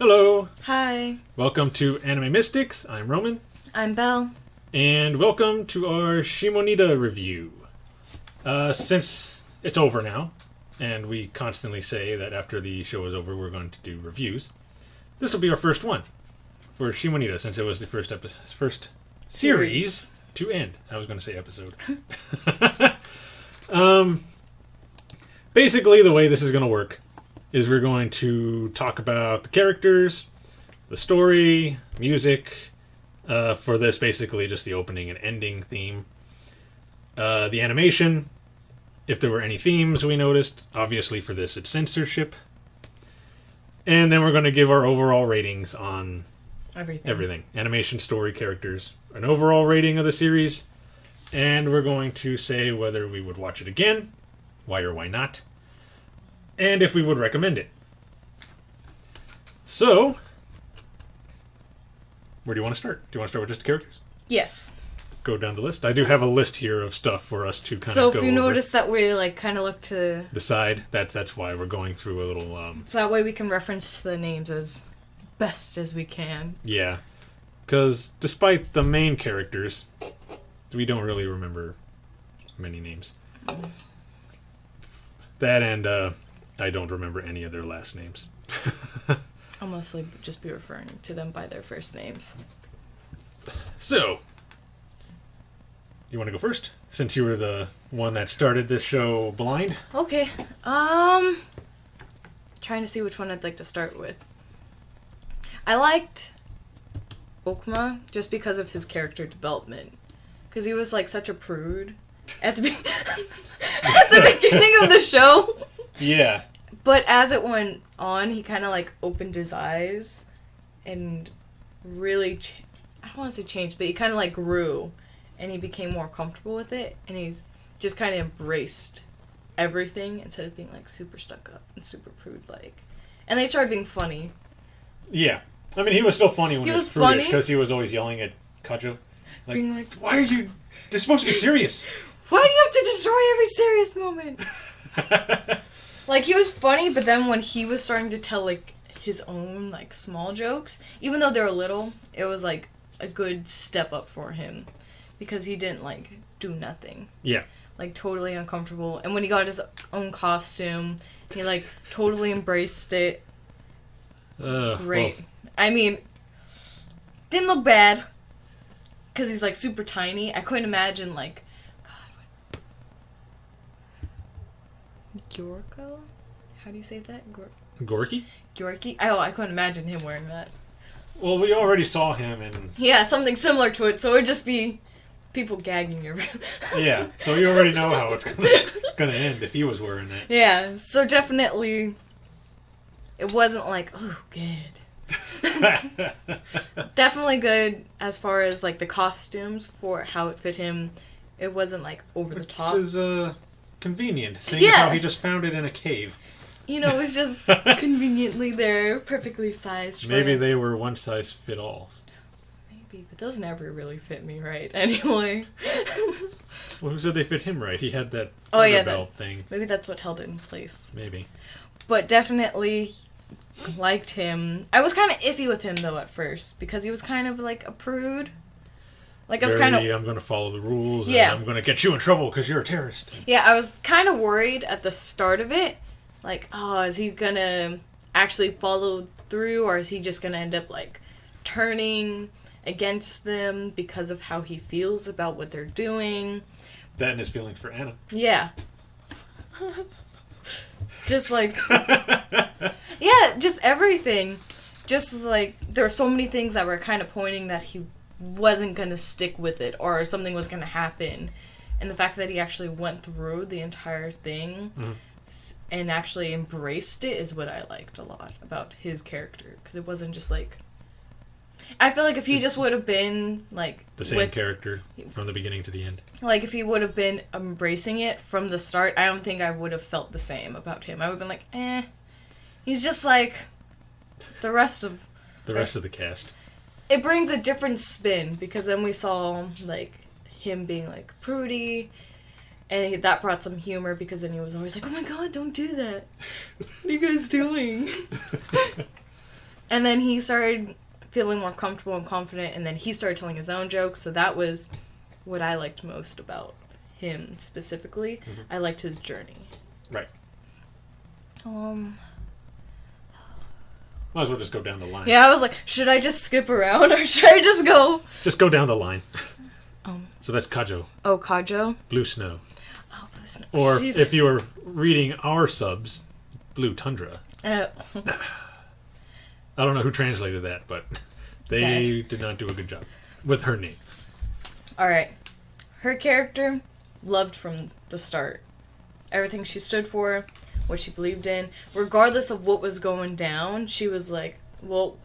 Hello! Hi. Welcome to Anime Mystics. I'm Roman. I'm Belle. And welcome to our Shimoneta review. Since it's over now, and we constantly say that after the show is over we're going to do reviews, this will be our first one for Shimoneta, since it was the first series to end. I was going to say episode. Basically, the way this is going to work is we're going to talk about the characters, the story, music. For this, basically just the opening and ending theme. The animation, if there were any themes we noticed. Obviously for this it's censorship. And then we're going to give our overall ratings on everything. Animation, story, characters. An overall rating of the series. And we're going to say whether we would watch it again, why or why not, and if we would recommend it. So, where do you want to start? Do you want to start with just the characters? Yes. Go down the list. I do have a list here of stuff for us to kind of go over. So if you notice that we kind of look to the side, that's why we're going through a little... So that way we can reference the names as best as we can. Yeah. Because despite the main characters, we don't really remember many names. That and I don't remember any of their last names. I'll mostly just be referring to them by their first names. So, you want to go first? Since you were the one that started this show blind? Okay. Trying to see which one I'd like to start with. I liked Okuma just because of his character development. Because he was like such a prude at the, at the beginning of the show. Yeah. But as it went on, he kind of like opened his eyes and really, I don't want to say changed, but he kind of like grew and he became more comfortable with it. And he's just kind of embraced everything instead of being like super stuck up and super prude-like. And they started being funny. Yeah. I mean, he was still funny when he was prudish because he was always yelling at Kajou. Like, being like, why are you... They're supposed to be serious. Why do you have to destroy every serious moment? Like, he was funny, but then when he was starting to tell, like, his own, like, small jokes, even though they were little, it was, like, a good step up for him. Because he didn't, like, do nothing. Yeah. Like, totally uncomfortable. And when he got his own costume, he, like, totally embraced it. Great. Well. I mean, didn't look bad. Because he's, like, super tiny. I couldn't imagine, like... Gyorko? How do you say that? Gorky? Gyorky? Oh, I couldn't imagine him wearing that. Well, we already saw him in... Yeah, something similar to it, so it would just be people gagging your... Yeah, so you already know how it's gonna end if he was wearing that. Yeah, so definitely it wasn't like, oh, good. Definitely good as far as, like, the costumes for how it fit him. It wasn't, like, over the top. Which is, convenient, seeing as how he just found it in a cave. You know, it was just conveniently there, perfectly sized. Maybe they were one-size-fit-alls. Maybe, but those never really fit me right, anyway. Well, who said they fit him right? He had that belt thing. Maybe that's what held it in place. Maybe. But definitely liked him. I was kind of iffy with him, though, at first, because he was kind of like a prude. Like, I was kind of... I'm going to follow the rules, and I'm going to get you in trouble because you're a terrorist. Yeah, I was kind of worried at the start of it. Like, oh, is he going to actually follow through, or is he just going to end up, like, turning against them because of how he feels about what they're doing? That and his feelings for Anna. Yeah. Just, like... yeah, just everything. Just, like, there were so many things that were kind of pointing that he wasn't going to stick with it or something was going to happen. And the fact that he actually went through the entire thing and actually embraced it is what I liked a lot about his character. Because it wasn't just like... I feel like if he just would have been, like... The same character from the beginning to the end. Like, if he would have been embracing it from the start, I don't think I would have felt the same about him. I would have been like, eh. He's just like the rest of... The rest of the cast. It brings a different spin, because then we saw, like, him being, like, prudy, and that brought some humor, because then he was always like, oh my god, don't do that. What are you guys doing? And then he started feeling more comfortable and confident, and then he started telling his own jokes, so that was what I liked most about him specifically. Mm-hmm. I liked his journey. Right. Um... Might as well just go down the line. Yeah, I was like, should I just skip around, or should I just go? Just go down the line. Um... So that's Kajou. Oh, Kajou? Blue Snow. Oh, Blue Snow. Or She's... if you were reading our subs, Blue Tundra. I don't know who translated that, but they did not do a good job with her name. Alright. Her character, loved from the start. Everything she stood for, what she believed in. Regardless of what was going down, she was like, well,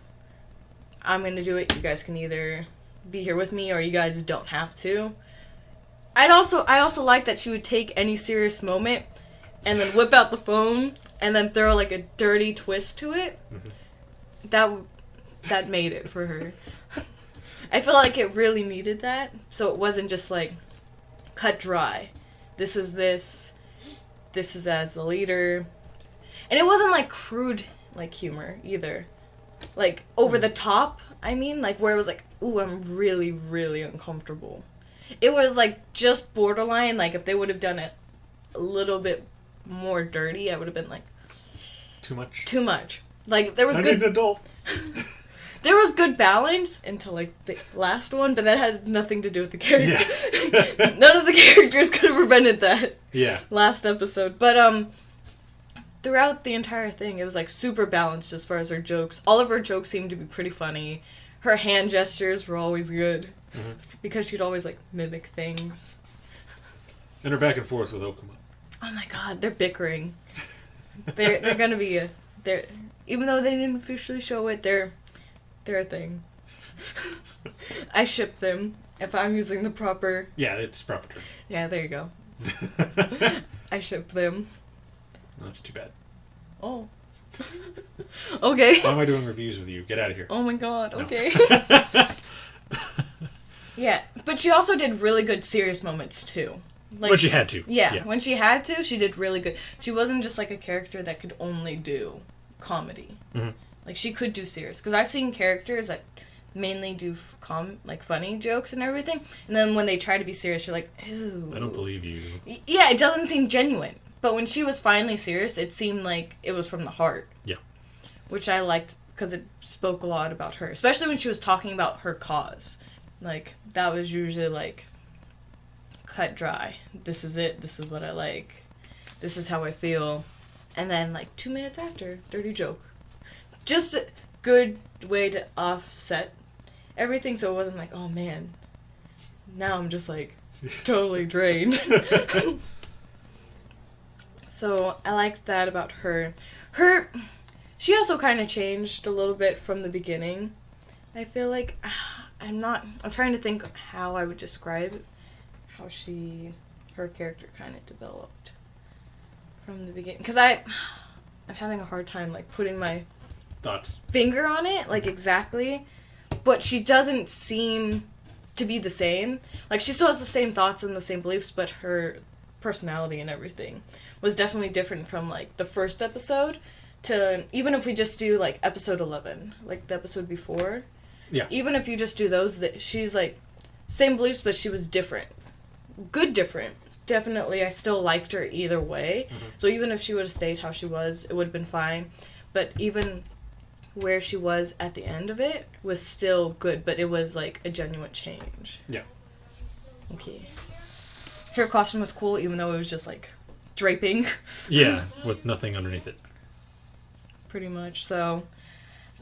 I'm gonna do it. You guys can either be here with me or you guys don't have to. I also like that she would take any serious moment and then whip out the phone and then throw like a dirty twist to it. Mm-hmm. That made it for her. I feel like it really needed that, so it wasn't just like cut dry. This is as the leader. And it wasn't like crude like humor either. Like over the top, I mean, like where it was like, ooh, I'm really, really uncomfortable. It was like just borderline, like if they would have done it a little bit more dirty, I would have been like Too much. too much. Like there was I good need an adult. there was good balance until like the last one, but that had nothing to do with the character. Yeah. None of the characters could have prevented that. Yeah. Last episode. But throughout the entire thing, it was like super balanced as far as her jokes. All of her jokes seemed to be pretty funny. Her hand gestures were always good. Mm-hmm. Because she'd always like mimic things. And her back and forth with Okuma. Oh my god, they're bickering. They're gonna be even though they didn't officially show it, they're a thing. I ship them if I'm using the proper. Yeah, it's proper term. Yeah, there you go. I ship them. No, that's too bad. Oh. Okay. Why am I doing reviews with you? Get out of here. Oh my god. No. Okay. Yeah, but she also did really good serious moments too. Like when she had to. Yeah, when she had to, she did really good. She wasn't just like a character that could only do comedy. Mm-hmm. Like she could do serious. Because I've seen characters that mainly do like funny jokes and everything, and then when they try to be serious, you're like, ew. I don't believe you. Yeah, it doesn't seem genuine. But when she was finally serious, it seemed like it was from the heart. Yeah. Which I liked because it spoke a lot about her, especially when she was talking about her cause. Like, that was usually, like, cut dry. This is it. This is what I like. This is how I feel. And then, like, 2 minutes after, dirty joke. Just a good way to offset everything so it wasn't like, oh, man. Now I'm just, like, totally drained. So, I liked that about her. She also kind of changed a little bit from the beginning. I feel like... I'm trying to think how I would describe how her character kind of developed from the beginning. Because I'm having a hard time, like, putting my Thoughts? Finger on it, like, exactly. But she doesn't seem to be the same. Like, she still has the same thoughts and the same beliefs, but her personality and everything was definitely different from, like, the first episode to, even if we just do, like, episode 11, like, the episode before. Yeah. Even if you just do those, she's like, same beliefs, but she was different. Good different. Definitely, I still liked her either way. Mm-hmm. So even if she would have stayed how she was, it would have been fine. But even where she was at the end of it was still good, but it was like a genuine change. Yeah. Okay. Her costume was cool, even though it was just like draping. Yeah, with nothing underneath it. Pretty much. So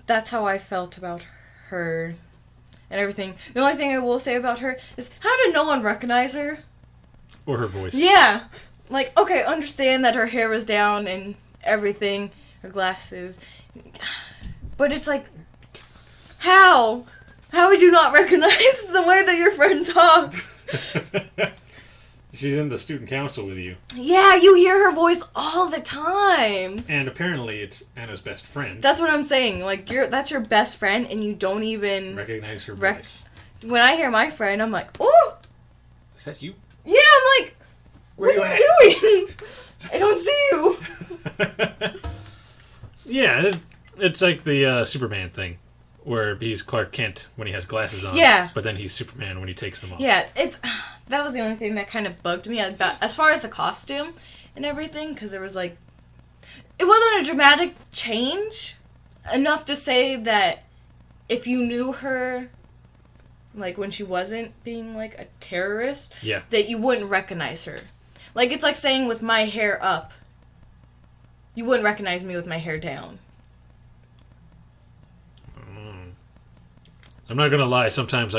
that's how I felt about her and everything. The only thing I will say about her is, how did no one recognize her? Or her voice. Yeah. Like, okay, understand that her hair was down and everything, her glasses. But it's like, how? How would you not recognize the way that your friend talks? She's in the student council with you. Yeah, you hear her voice all the time. And apparently it's Anna's best friend. That's what I'm saying. Like, that's your best friend, and you don't even recognize her voice. When I hear my friend, I'm like, oh! Is that you? Yeah, I'm like, what are you doing? I don't see you. Yeah, It's like the Superman thing, where he's Clark Kent when he has glasses on. Yeah. But then he's Superman when he takes them off. Yeah, that was the only thing that kind of bugged me about, as far as the costume and everything, because there was like, it wasn't a dramatic change enough to say that if you knew her, like when she wasn't being like a terrorist, Yeah. that you wouldn't recognize her. Like, it's like saying with my hair up, you wouldn't recognize me with my hair down. I'm not gonna lie. Sometimes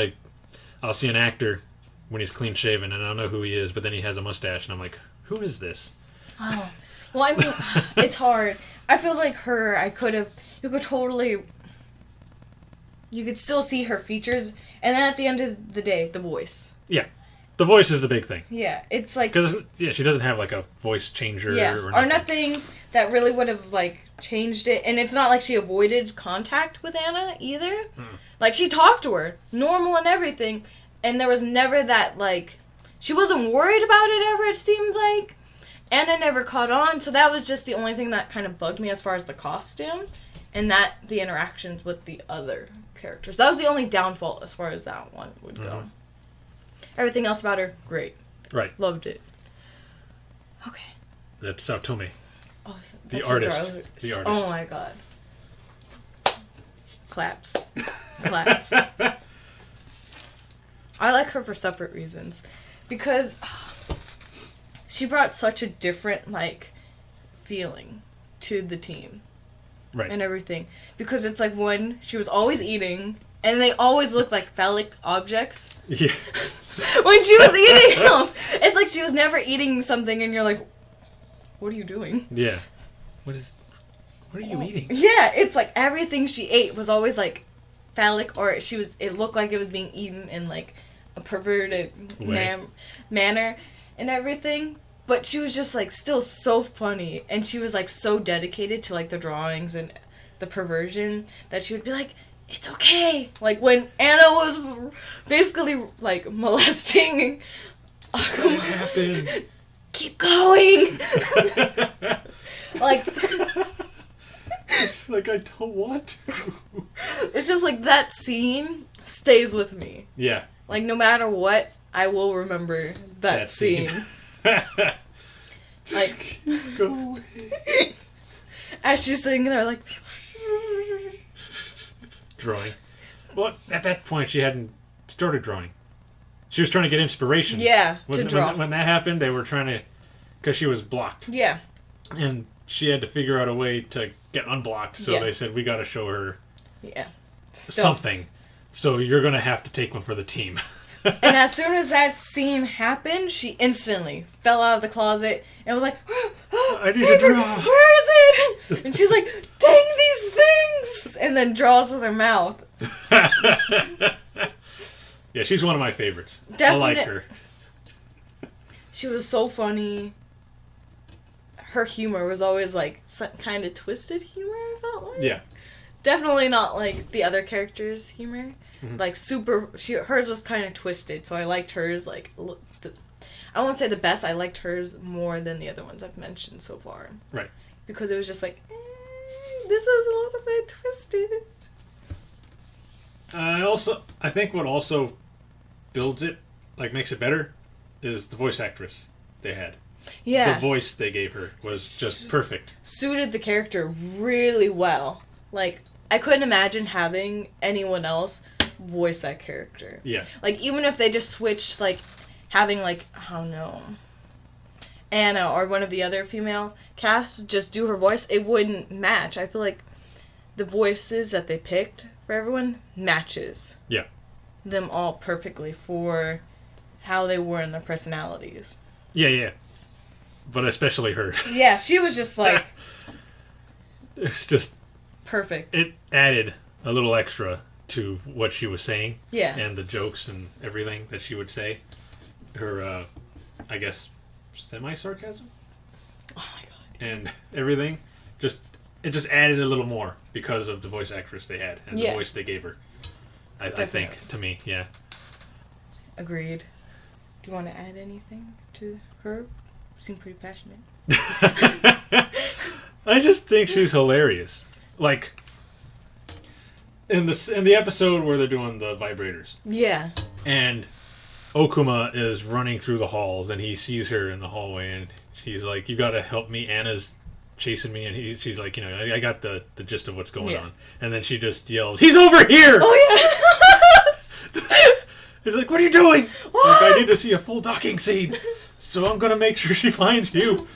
I'll see an actor when he's clean shaven and I don't know who he is, but then he has a mustache and I'm like, who is this? Oh, well, I mean, it's hard. I feel like her, you could still see her features, and then at the end of the day, the voice. Yeah, the voice is the big thing. Yeah, it's like, Because she doesn't have like a voice changer or nothing that really would have like changed it, and it's not like she avoided contact with Anna either. Like, she talked to her normal and everything, and there was never that like, she wasn't worried about it ever. It seemed like Anna never caught on, so that was just the only thing that kind of bugged me as far as the costume, and that the interactions with the other characters. That was the only downfall as far as that one would go. Everything else about her, great. Right. Loved it. Okay. That's Saotome. Oh, The that's artist. your The artist. Oh my god. Claps. Claps. I like her for separate reasons. Because she brought such a different, like, feeling to the team. Right. And everything. Because it's like, one, she was always eating, and they always looked like phallic objects. Yeah. When she was eating them. It's like she was never eating something, and you're like, what are you doing? Yeah. What are you eating? Yeah, it's like everything she ate was always like phallic, or it looked like it was being eaten in like a perverted manner and everything. But she was just like still so funny, and she was like so dedicated to like the drawings and the perversion that she would be like, it's okay. Like when Anna was basically like molesting Okuma, happened. Keep going. Like I don't want to. It's just like that scene stays with me. Yeah. Like no matter what, I will remember that scene. Like go away. As she's sitting there like drawing. Well, at that point she hadn't started drawing. She was trying to get inspiration. Yeah, to draw. When that happened, they were trying to, because she was blocked. Yeah. And she had to figure out a way to get unblocked, so they said, we got to show her something. So you're going to have to take one for the team. And as soon as that scene happened, she instantly fell out of the closet and was like, I need to draw. Where is it? And she's like, dang these things! And then draws with her mouth. Yeah, she's one of my favorites. Definitely. I like her. She was so funny. Her humor was always like kind of twisted humor, I felt like. Yeah. Definitely not like the other characters' humor. Mm-hmm. Like hers was kind of twisted, so I liked hers like I won't say the best. I liked hers more than the other ones I've mentioned so far. Right. Because it was just like, this is a little bit twisted. I think what also builds it, like makes it better, is the voice actress they had. Yeah. The voice they gave her was just perfect. Suited the character really well. Like, I couldn't imagine having anyone else voice that character. Yeah. Like, even if they just switched, like, having, like, I don't know, Anna or one of the other female casts just do her voice, it wouldn't match. I feel like the voices that they picked for everyone matches. Yeah. Them all perfectly for how they were in their personalities. Yeah. But especially her. Yeah, she was just, like... It's just... perfect. It added a little extra to what she was saying. Yeah. And the jokes and everything that she would say. Her, I guess, semi-sarcasm? Oh my god. And everything. It just added a little more because of the voice actress they had and the voice they gave her. I think, to me, yeah. Agreed. Do you want to add anything to her? You seem pretty passionate. I just think she's hilarious. Like, in the episode where they're doing the vibrators, Yeah. and Okuma is running through the halls, and he sees her in the hallway, and he's like, "You gotta help me. Anna's chasing me," and she's like, I got the gist of what's going on, and then she just yells, "He's over here!" Oh yeah. He's like, "What are you doing?" What? Like, "I need to see a full docking scene, so I'm gonna make sure she finds you."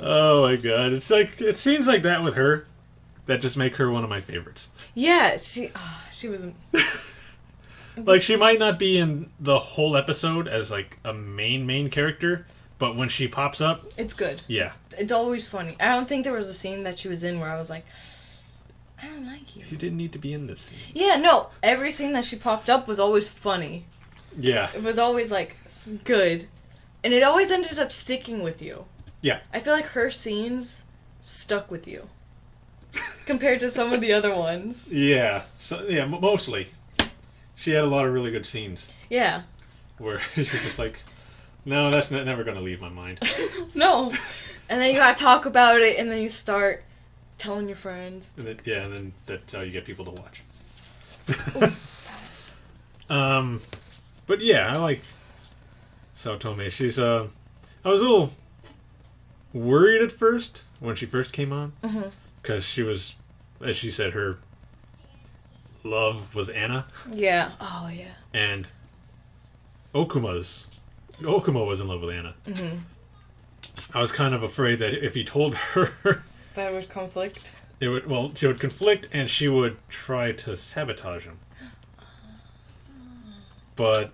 Oh my god! It's like, it seems like that with her, that just make her one of my favorites. Yeah, she was. Like, she might not be in the whole episode as like a main character, but when she pops up, It's good. yeah, It's always funny. I don't think there was a scene that she was in where I was like, I don't like you. she didn't need to be in this scene. Yeah, no. Every scene that she popped up was always funny. Yeah, It was always like good, and it always ended up sticking with you. Yeah. I feel like her scenes stuck with you compared to some of the other ones. yeah, so yeah, mostly. She had a lot of really good scenes Yeah. where you're just like, no, that's never gonna leave my mind. No. And then you gotta talk about it, and then you start telling your friends. And then that's how you get people to watch. Ooh. But yeah, I like Saotome. She's I was a little worried at first when she first came on, because she was, as she said, her love was Anna, Yeah. Oh yeah. and Okuma was in love with Anna. Mhm. I was kind of afraid that if he told her, That would conflict. she would conflict and she would try to sabotage him. But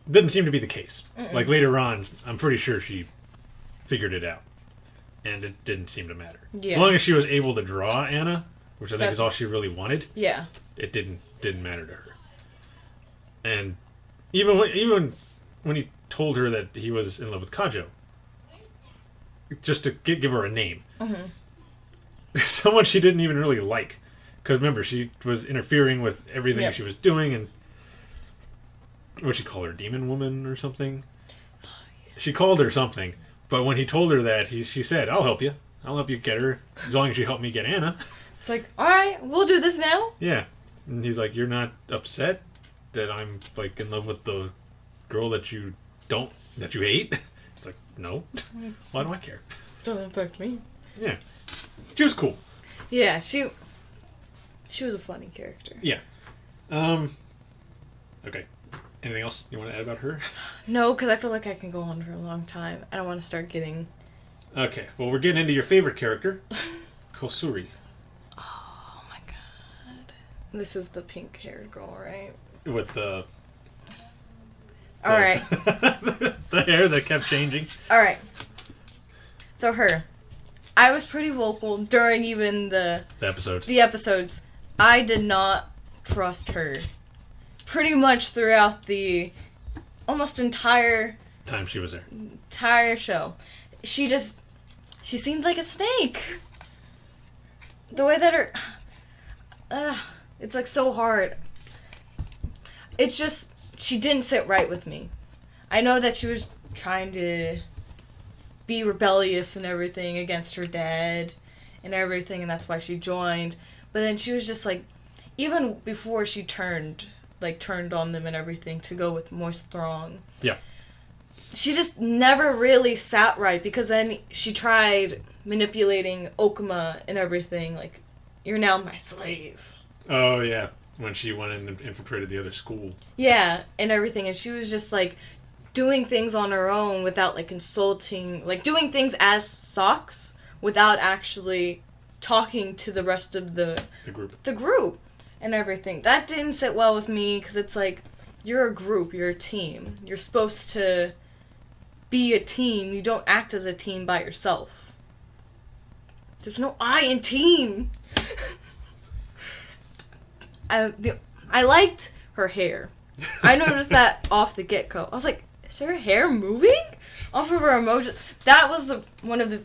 didn't seem to be the case. Like, later on, I'm pretty sure she figured it out, and it didn't seem to matter. Yeah. As long as she was able to draw Anna, which I think That's- is all she really wanted, Yeah. it didn't matter to her. And even when he told her that he was in love with Kajou, just to give her a name, someone she didn't even really like, because remember, she was interfering with everything Yep. she was doing, and what'd she call her, demon woman or something? She called her something, but when he told her that, she said, I'll help you get her, as long as you help me get Anna." It's like, all right, we'll do this now. Yeah. And he's like, "You're not upset that I'm like in love with the girl that you hate?" It's like, "No. Why do I care?" Doesn't affect me. Yeah. She was cool. Yeah, she was a funny character. Yeah. Okay. Anything else you want to add about her? No, because I feel like I can go on for a long time. I don't want to start getting. Okay. Well, we're getting into your favorite character, Kosuri. Oh my god. This is the pink-haired girl, right? With the All right. the hair that kept changing. All right. So her. I was pretty vocal during even the episodes. I did not trust her. Pretty much throughout the almost entire Time she was there. show. She seemed like a snake. The way that her it's like so hard. It's just, she didn't sit right with me. I know that she was trying to be rebellious and everything against her dad and everything, and that's why she joined. But then she was just like, even before she turned on them and everything to go with more strong. Yeah. She just never really sat right, because then she tried manipulating Okuma and everything, like, "You're now my slave." Oh, yeah. When she went in and infiltrated the other school. Yeah, and everything, and she was just like doing things on her own without like consulting, like doing things as socks without actually talking to the rest of the group and everything. That didn't sit well with me, because it's like, you're a group, you're a team. You're supposed to be a team. You don't act as a team by yourself. There's no I in team. I liked her hair. I noticed that off the get-go. I was like, is her hair moving off of her emoji? That was one of the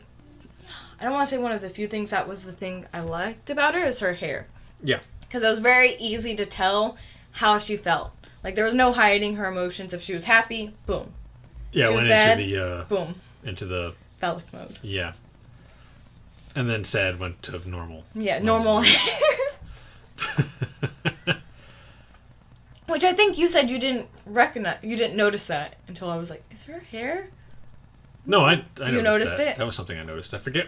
I don't want to say one of the few things, that was the thing I liked about her, is her hair. Yeah. Because it was very easy to tell how she felt. Like, there was no hiding her emotions. If she was happy, boom. Yeah, she went sad, into the boom. Into the Phallic mode. Yeah. And then sad went to normal. Yeah, normal hair. Which I think you said you didn't notice that until I was like, is her hair? No, I noticed that. it? That was something I noticed. I forget.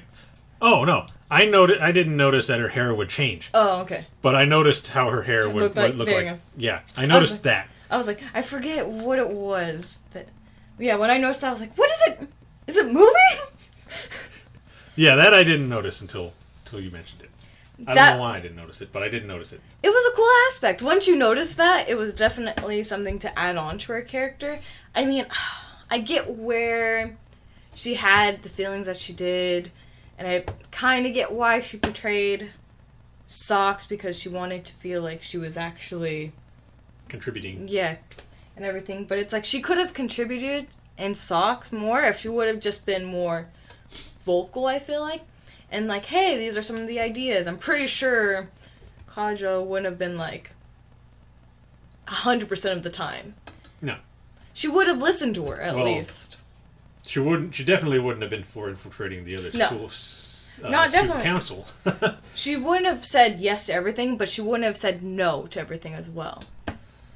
Oh no, I didn't notice that her hair would change. Oh, okay. But I noticed how her hair would look like. Yeah, I noticed that. I was like, I forget what it was. Yeah, when I noticed that, I was like, what is it? Is it moving? Yeah, that I didn't notice until you mentioned it. I don't know why I didn't notice it, but I did notice it. It was a cool aspect. Once you noticed that, it was definitely something to add on to her character. I mean, I get where she had the feelings that she did, and I kind of get why she portrayed Socks, because she wanted to feel like she was actually contributing. Yeah, and everything. But it's like she could have contributed in Socks more if she would have just been more vocal, I feel like. And like, hey, these are some of the ideas. I'm pretty sure Kajou wouldn't have been like 100% of the time. No. She would have listened to her, at least. She wouldn't. She definitely wouldn't have been for infiltrating the other schools. Not definitely. Council. She wouldn't have said yes to everything, but she wouldn't have said no to everything as well.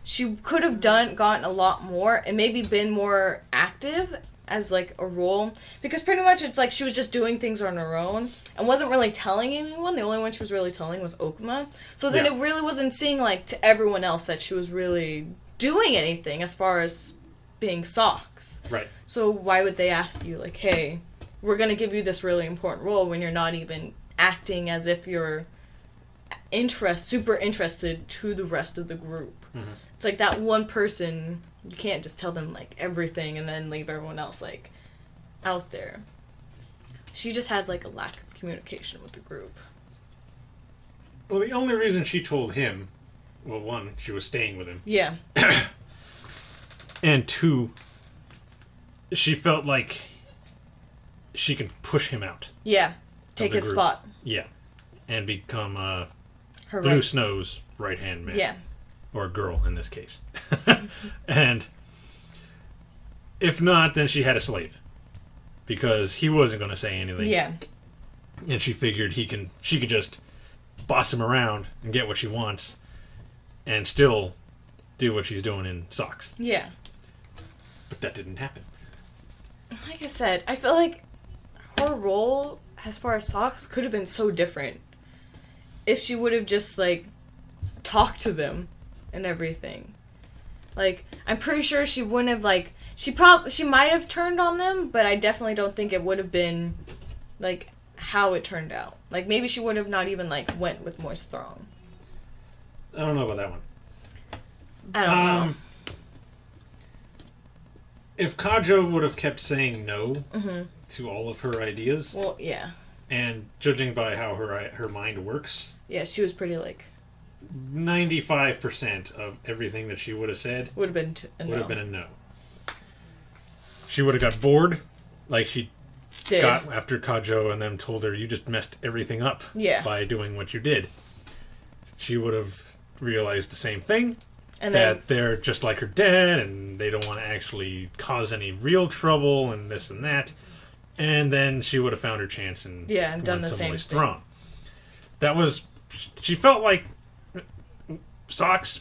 She could have gotten a lot more and maybe been more active as like a role, because pretty much it's like she was just doing things on her own and wasn't really telling anyone. The only one she was really telling was Okuma. So then it really wasn't seeing like to everyone else that she was really doing anything as far as being Socks. Right. So why would they ask you like, hey, we're gonna give you this really important role when you're not even acting as if you're super interested to the rest of the group. Mm-hmm. It's like that one person, you can't just tell them like everything and then leave everyone else like out there. She just had like a lack of communication with the group. Well, the only reason she told him, well, one, she was staying with him. Yeah. And two, she felt like she can push him out. Yeah. Take his spot. Yeah. And become her Blue Snow's right-hand man. Yeah. Or girl, in this case. And if not, then she had a slave. Because he wasn't going to say anything. Yeah. And she figured she could just boss him around and get what she wants and still do what she's doing in Socks. Yeah. But that didn't happen. Like I said, I feel like her role as far as Socks could have been so different if she would have just like talked to them and everything. Like, I'm pretty sure she wouldn't have like she might have turned on them, but I definitely don't think it would have been like how it turned out. Like, maybe she would have not even like went with more strong. I don't know about that one. I don't know. If Kajou would have kept saying no to all of her ideas, well, yeah, and judging by how her mind works, yeah, she was pretty like 95% of everything that she would have said would have been a no. She would have got bored, like she got after Kajou and then told her, "You just messed everything up by doing what you did." She would have realized the same thing. And that they're just like her dad, and they don't want to actually cause any real trouble, and this and that. And then she would have found her chance and done the same thing. That was, she felt like Socks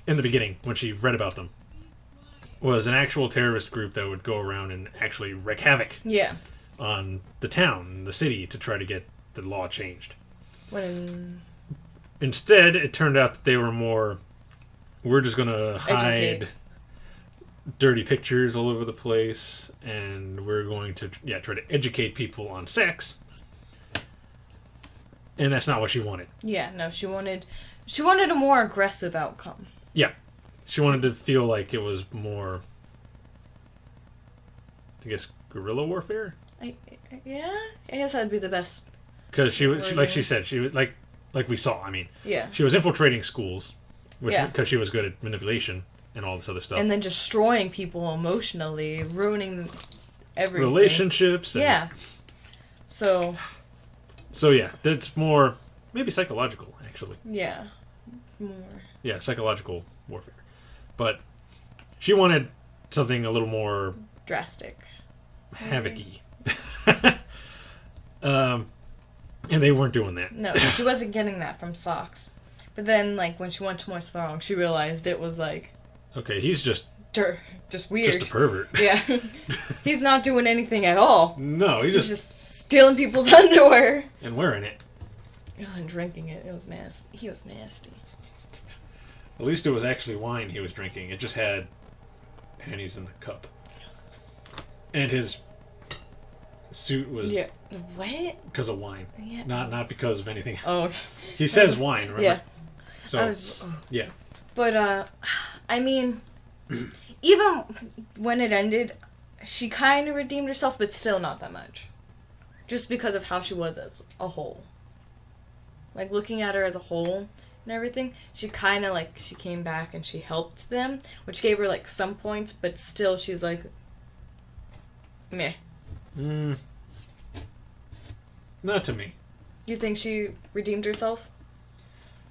in the beginning when she read about them was an actual terrorist group that would go around and actually wreak havoc on the town, the city, to try to get the law changed. Instead, it turned out that they were more, we're just going to hide dirty pictures all over the place, and we're going to try to educate people on sex. And that's not what she wanted. Yeah, no, she wanted a more aggressive outcome. Yeah. She wanted to feel like it was more, I guess, guerrilla warfare? I guess that'd be the best. Because she like she said, she was like we saw, I mean. Yeah. She was infiltrating schools. Because she was good at manipulation and all this other stuff. And then destroying people emotionally, ruining everything. Relationships. And So yeah, that's more, maybe psychological, actually. Yeah. more. Yeah, psychological warfare. But she wanted something a little more Drastic. havoc-y. And they weren't doing that. No, she wasn't getting that from Socks. But then, like, when she went to more Strong, she realized it was, like... Okay, he's just weird. Just a pervert. Yeah. He's not doing anything at all. No, He's just stealing people's underwear. And wearing it. Oh, and drinking it. It was nasty. He was nasty. At least it was actually wine he was drinking. It just had panties in the cup. And his suit was... Yeah. What? Because of wine. Yeah. Not because of anything. Oh, okay. He says wine, remember? Yeah. So, yeah. But, I mean, even when it ended, she kind of redeemed herself, but still not that much. Just because of how she was as a whole. Like, looking at her as a whole and everything, she kind of, like, she came back and she helped them, which gave her, like, some points, but still she's, like, meh. Not to me. You think she redeemed herself?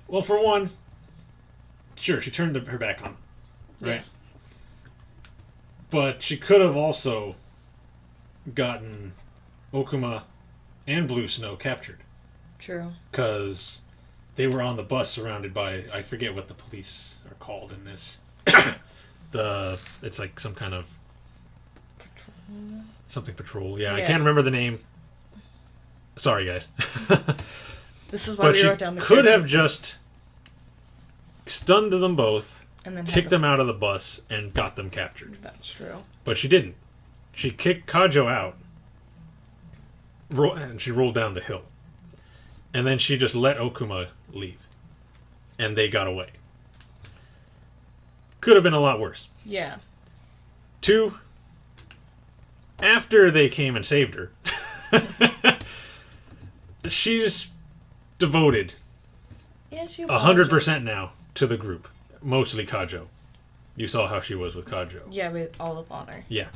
Well, for one, sure, she turned her back on him, right? Yeah. But she could have also gotten Okuma and Blue Snow captured. True. Because they were on the bus surrounded by, I forget what the police are called in this. It's like some kind of... Patrol. Something patrol. Yeah, I Yeah. can't remember the name. Sorry, guys. This is why But we she wrote down the could have characters. just stunned them both, And then kicked them out of the bus, and got them captured. That's true. But she didn't. She kicked Kajou out, and she rolled down the hill. And then she just let Okuma leave. And they got away. Could have been a lot worse. Yeah. 2, after they came and saved her, she's devoted Yeah, she 100% now to the group. Mostly Kajou. You saw how she was with Kajou. Yeah, with all of honor. Yeah.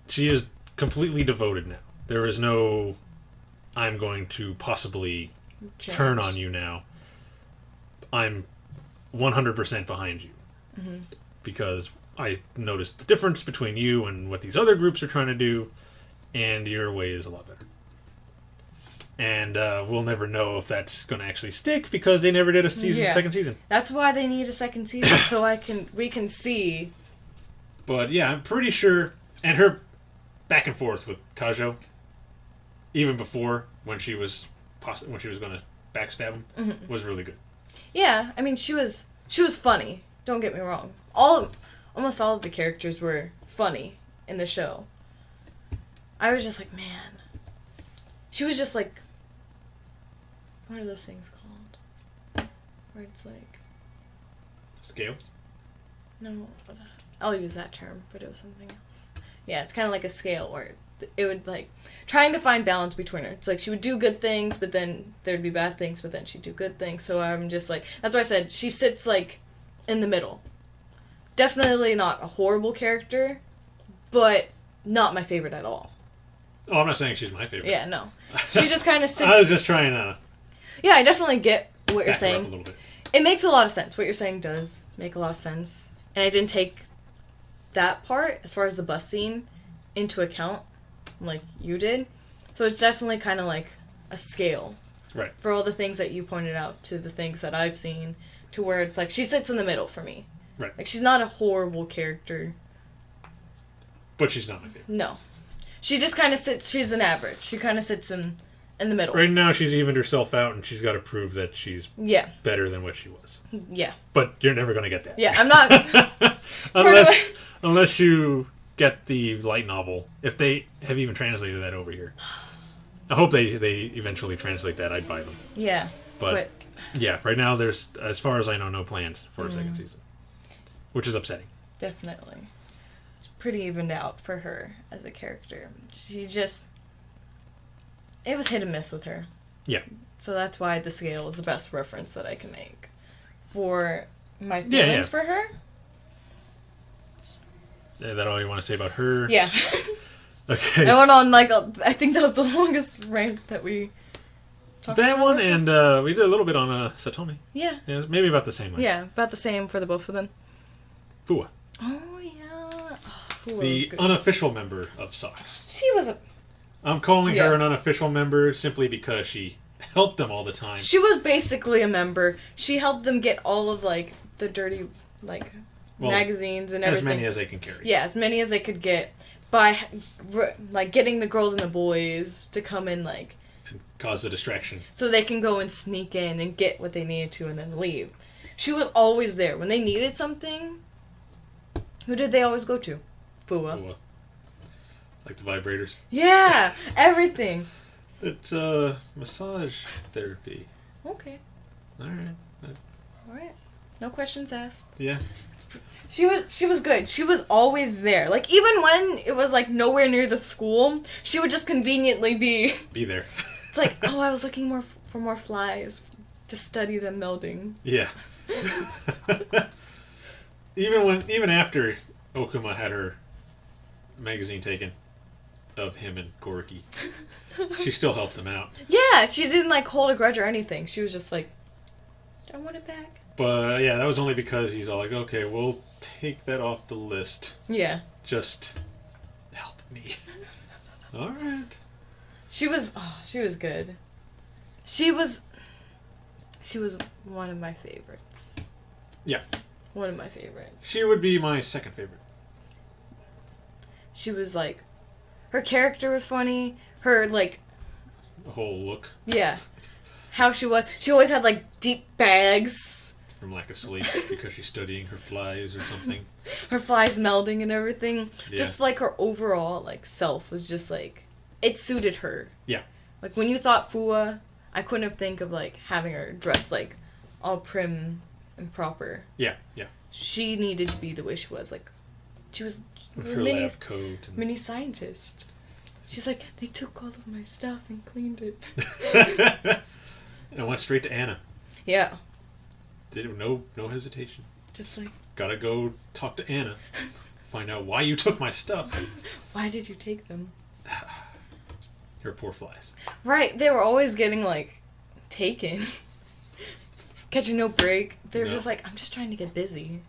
She is completely devoted now. There is no, I'm going to possibly turn on you now. I'm 100% behind you. Mm-hmm. Because I noticed the difference between you and what these other groups are trying to do, and your way is a lot better. And we'll never know if that's going to actually stick because they never did a second season. That's why they need a second season, so we can see. But yeah, I'm pretty sure, and her back and forth with Kajou, even before when she was going to backstab him, was really good. Yeah, I mean she was funny. Don't get me wrong. Almost all of the characters were funny in the show. I was just like, man. She was just like, what are those things called? Where it's like... Scales? No, I'll use that term, but it was something else. Yeah, it's kind of like a scale where it would, like, trying to find balance between her. It's like she would do good things, but then there'd be bad things, but then she'd do good things. So I'm just like, that's why I said she sits, like, in the middle. Definitely not a horrible character, but not my favorite at all. Oh, I'm not saying she's my favorite. Yeah, no. She just kind of sits... I was just trying to... Yeah, I definitely get what you're back her up saying. a little bit. It makes a lot of sense. What you're saying does make a lot of sense. And I didn't take that part, as far as the bus scene, into account like you did. So it's definitely kind of like a scale. Right. For all the things that you pointed out to the things that I've seen, to where it's like she sits in the middle for me. Right. Like she's not a horrible character. But she's not my favorite. No. She just kind of sits, she's an average. She kind of sits in the middle. Right now she's evened herself out and she's got to prove that she's better than what she was. Yeah. But you're never going to get that. Yeah, I'm not... unless you get the light novel. If they have even translated that over here. I hope they eventually translate that. I'd buy them. Yeah. But yeah, right now there's, as far as I know, no plans for a second season. Which is upsetting. Definitely. It's pretty evened out for her as a character. She just... It was hit and miss with her. Yeah. So that's why the scale is the best reference that I can make for my feelings for her. Is that all you want to say about her? Yeah. Okay. I went on I think that was the longest rant that we talked That about one, this and we did a little bit on Satomi. Yeah. Yeah, it was maybe about the same one. Yeah, about the same for the both of them. Fua. Oh, yeah. Oh, Fua was The good. unofficial member of SOX. She was a... I'm calling her an unofficial member simply because she helped them all the time. She was basically a member. She helped them get all of, like, the dirty, like, magazines and everything. As many as they can carry. Yeah, as many as they could get by, like, getting the girls and the boys to come in, like... And cause the distraction. So they can go and sneak in and get what they needed to and then leave. She was always there. When they needed something, who did they always go to? Fua. Fua. Like the vibrators. Yeah, everything. It's massage therapy. Okay. Alright. No questions asked. Yeah. She was good. She was always there. Like, even when it was, like, nowhere near the school, she would just conveniently be there. It's like, oh, I was looking for more flies to study them melding. Yeah. even after Okuma had her magazine taken of him and Goriki, she still helped them out. Yeah, she didn't, like, hold a grudge or anything. She was just like, I want it back. But, yeah, that was only because he's all like, okay, we'll take that off the list. Yeah. Just help me. Alright. She was good. She was one of my favorites. Yeah. One of my favorites. She would be my second favorite. She was, like, her character was funny. Her, like... The whole look. Yeah. How she was. She always had, like, deep bags. From lack of sleep because she's studying her flies or something. Her flies melding and everything. Yeah. Just, like, her overall, like, self was just, like... It suited her. Yeah. Like, when you thought Fua, I couldn't have think of, like, having her dressed, like, all prim and proper. Yeah, yeah. She needed to be the way she was. Like, she was With a her mini, lab coat. And... mini scientist. She's like, they took all of my stuff and cleaned it. And went straight to Anna. Yeah. Did no hesitation. Just like... Gotta go talk to Anna. Find out why you took my stuff. Why did you take them? Your poor flies. Right, they were always getting, like, taken. Catching no break. They were just like, I'm just trying to get busy.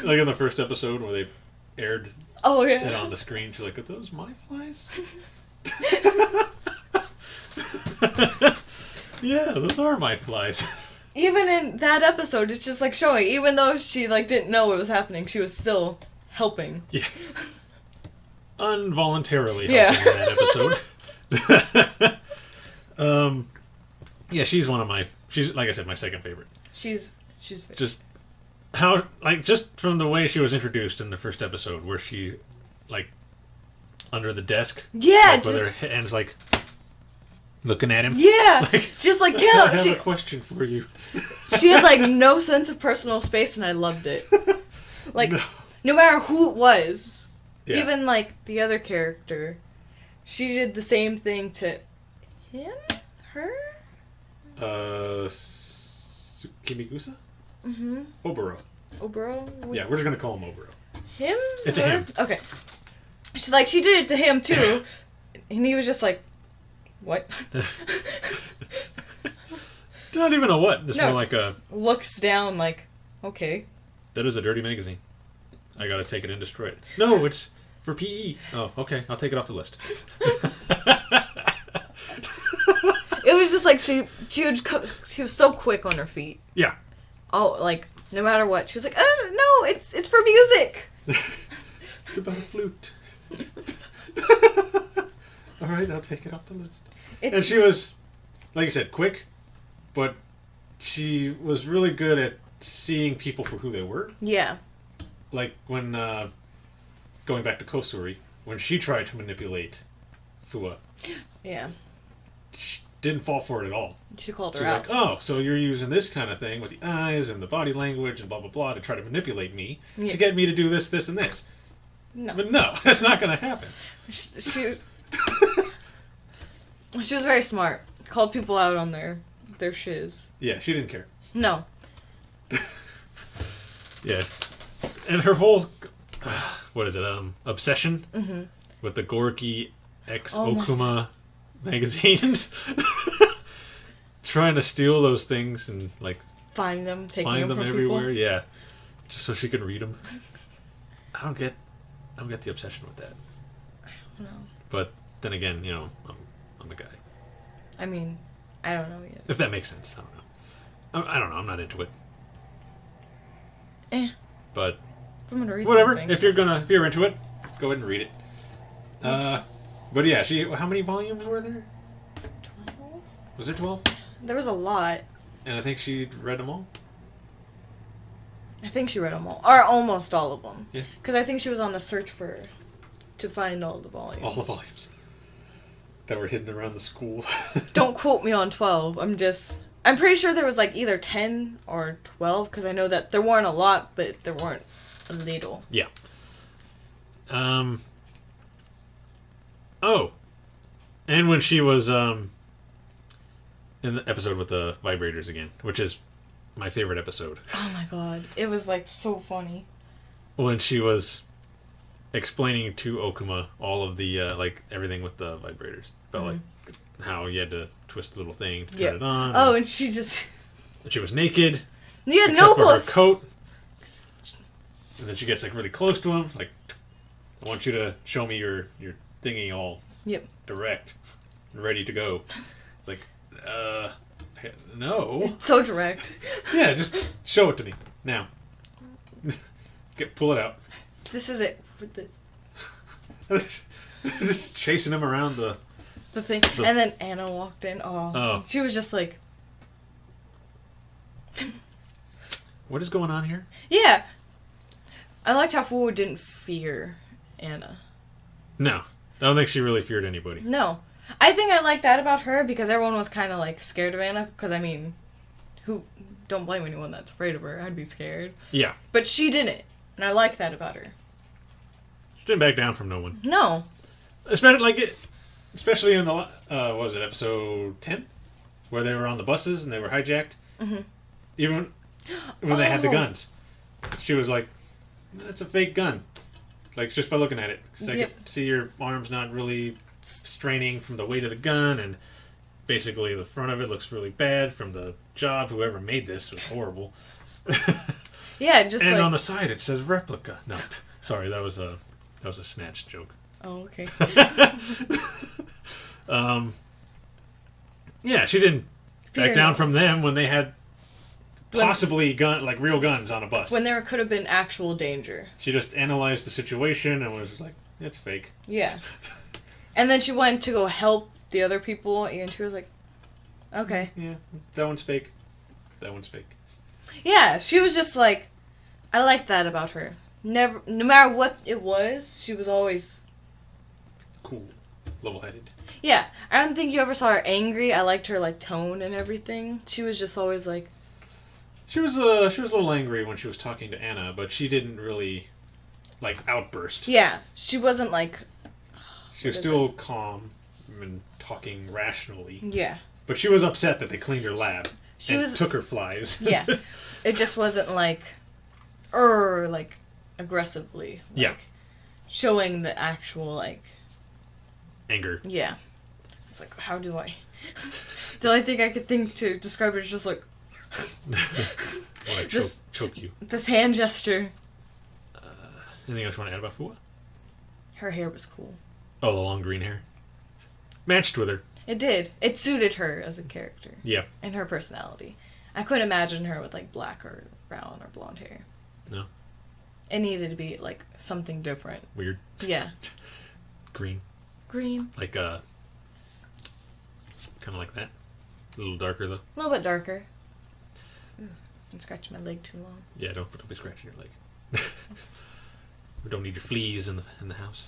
Like in the first episode where they aired Oh, yeah. it on the screen, she's like, are those my flies? Yeah, those are my flies. Even in that episode, it's just, like, showing, even though she, like, didn't know what was happening, she was still helping. Yeah. Involuntarily helping in that episode. Yeah, she's one of my... She's, like I said, my second favorite. She's Just how... Like, just from the way she was introduced in the first episode, where she, like, under the desk. Yeah, like, with her hands, like, looking at him. Yeah, Like, just like, I yeah. have a question for you. She had, like, no sense of personal space, and I loved it. Like, no matter who it was, even, like, the other character, she did the same thing to him? Her? Kimigusa? Mm-hmm. Oboro. Oboro? Yeah, we're just gonna call him Oboro. Him? It's her? him. Okay. She's like, she did it to him, too. And he was just like, what? Not even a what. Just No. more like a... Looks down like, okay. That is a dirty magazine. I gotta take it and destroy it. No, it's for PE. Oh, okay. I'll take it off the list. It was just like she was so quick on her feet. Yeah. Oh, like, no matter what. She was like, oh, no, it's for music. It's about a flute. Alright, I'll take it off the list. And she was, like I said, quick, but she was really good at seeing people for who they were. Yeah. Like when, going back to Kosuri, when she tried to manipulate Fua. Yeah. She didn't fall for it at all. She called her She's out. like, oh, so you're using this kind of thing with the eyes and the body language and blah, blah, blah to try to manipulate me to get me to do this, this, and this. No. But no, that's not going to happen. She was very smart. Called people out on their shiz. Yeah, she didn't care. No. Yeah. And her whole, what is it, obsession with the Gorky X Okuma magazines. trying to steal those things and like Find them, taking find them them from everywhere. people. Yeah, just so she can read them. I don't get the obsession with that. No. But then again, you know, I'm a guy. I mean, I don't know yet. If that makes sense, I don't know. I don't know. I'm not into it. But I'm gonna read whatever. something. If you're into it, go ahead and read it. But yeah, how many volumes were there? 12? Was there 12? There was a lot. And I think she read them all. I think she read them all, or almost all of them. Yeah. Because I think she was on the search to find all the volumes. All the volumes that were hidden around the school. Don't quote me on 12. I'm pretty sure there was like either 10 or 12, because I know that there weren't a lot, but there weren't a little. Yeah. Oh. And when she was in the episode with the vibrators again, which is my favorite episode. Oh my god. It was like so funny. When she was explaining to Okuma all of the like everything with the vibrators. About like how you had to twist the little thing to turn it on. Oh, and she just... And she was naked. Yeah, except no for her clothes. coat. And then she gets like really close to him. Like, I want you to show me your thingy all erect and ready to go. Like, no. It's so direct. Yeah, just show it to me now. Pull it out. This is it for this. Just chasing him around the thing. And then Anna walked in. Oh. She was just like... What is going on here? Yeah. I liked how Fuwo didn't fear Anna. No. I don't think she really feared anybody. No. I think I like that about her, because everyone was kind of like scared of Anna. Because, I mean, don't blame anyone that's afraid of her. I'd be scared. Yeah. But she didn't. And I like that about her. She didn't back down from no one. No. Especially in the, what was it, episode 10? Where they were on the buses and they were hijacked. Mm-hmm. Even when they had the guns. She was like, that's a fake gun. Like, just by looking at it. Because I could see your arm's not really straining from the weight of the gun, and basically the front of it looks really bad from the job. Whoever made this was horrible. Yeah, just and like... on the side it says replica. No, sorry, that was a snatch joke. Oh, okay. Yeah, she didn't back Fear down no. from them when they had possibly real guns on a bus. When there could have been actual danger. She just analyzed the situation and was just like, it's fake. Yeah. And then she went to go help the other people, and she was like, okay. Yeah, that one's fake. That one's fake. Yeah, she was just like, I like that about her. No matter what it was, she was always... Cool. Level-headed. Yeah, I don't think you ever saw her angry. I liked her, like, tone and everything. She was just always like... She was a little angry when she was talking to Anna, but she didn't really, like, outburst. Yeah, she wasn't like... She was still calm and talking rationally. Yeah. But she was upset that they cleaned her lab She and was... took her flies. Yeah. It just wasn't like... like, aggressively. Like, yeah. Showing the actual, like... Anger. Yeah. It's like, how do I... Do I think I could think to describe it as just like... I choke you. This hand gesture. Anything else you want to add about Fuwa? Her hair was cool. Oh, the long green hair. Matched with her. It did. It suited her as a character. Yeah. And her personality. I couldn't imagine her with, like, black or brown or blonde hair. No. It needed to be, like, something different. Weird. Yeah. Green. Green. Like, kind of like that. A little darker, though. A little bit darker. Ooh, I'm scratching my leg too long. Yeah, don't be scratching your leg. We don't need your fleas in the house.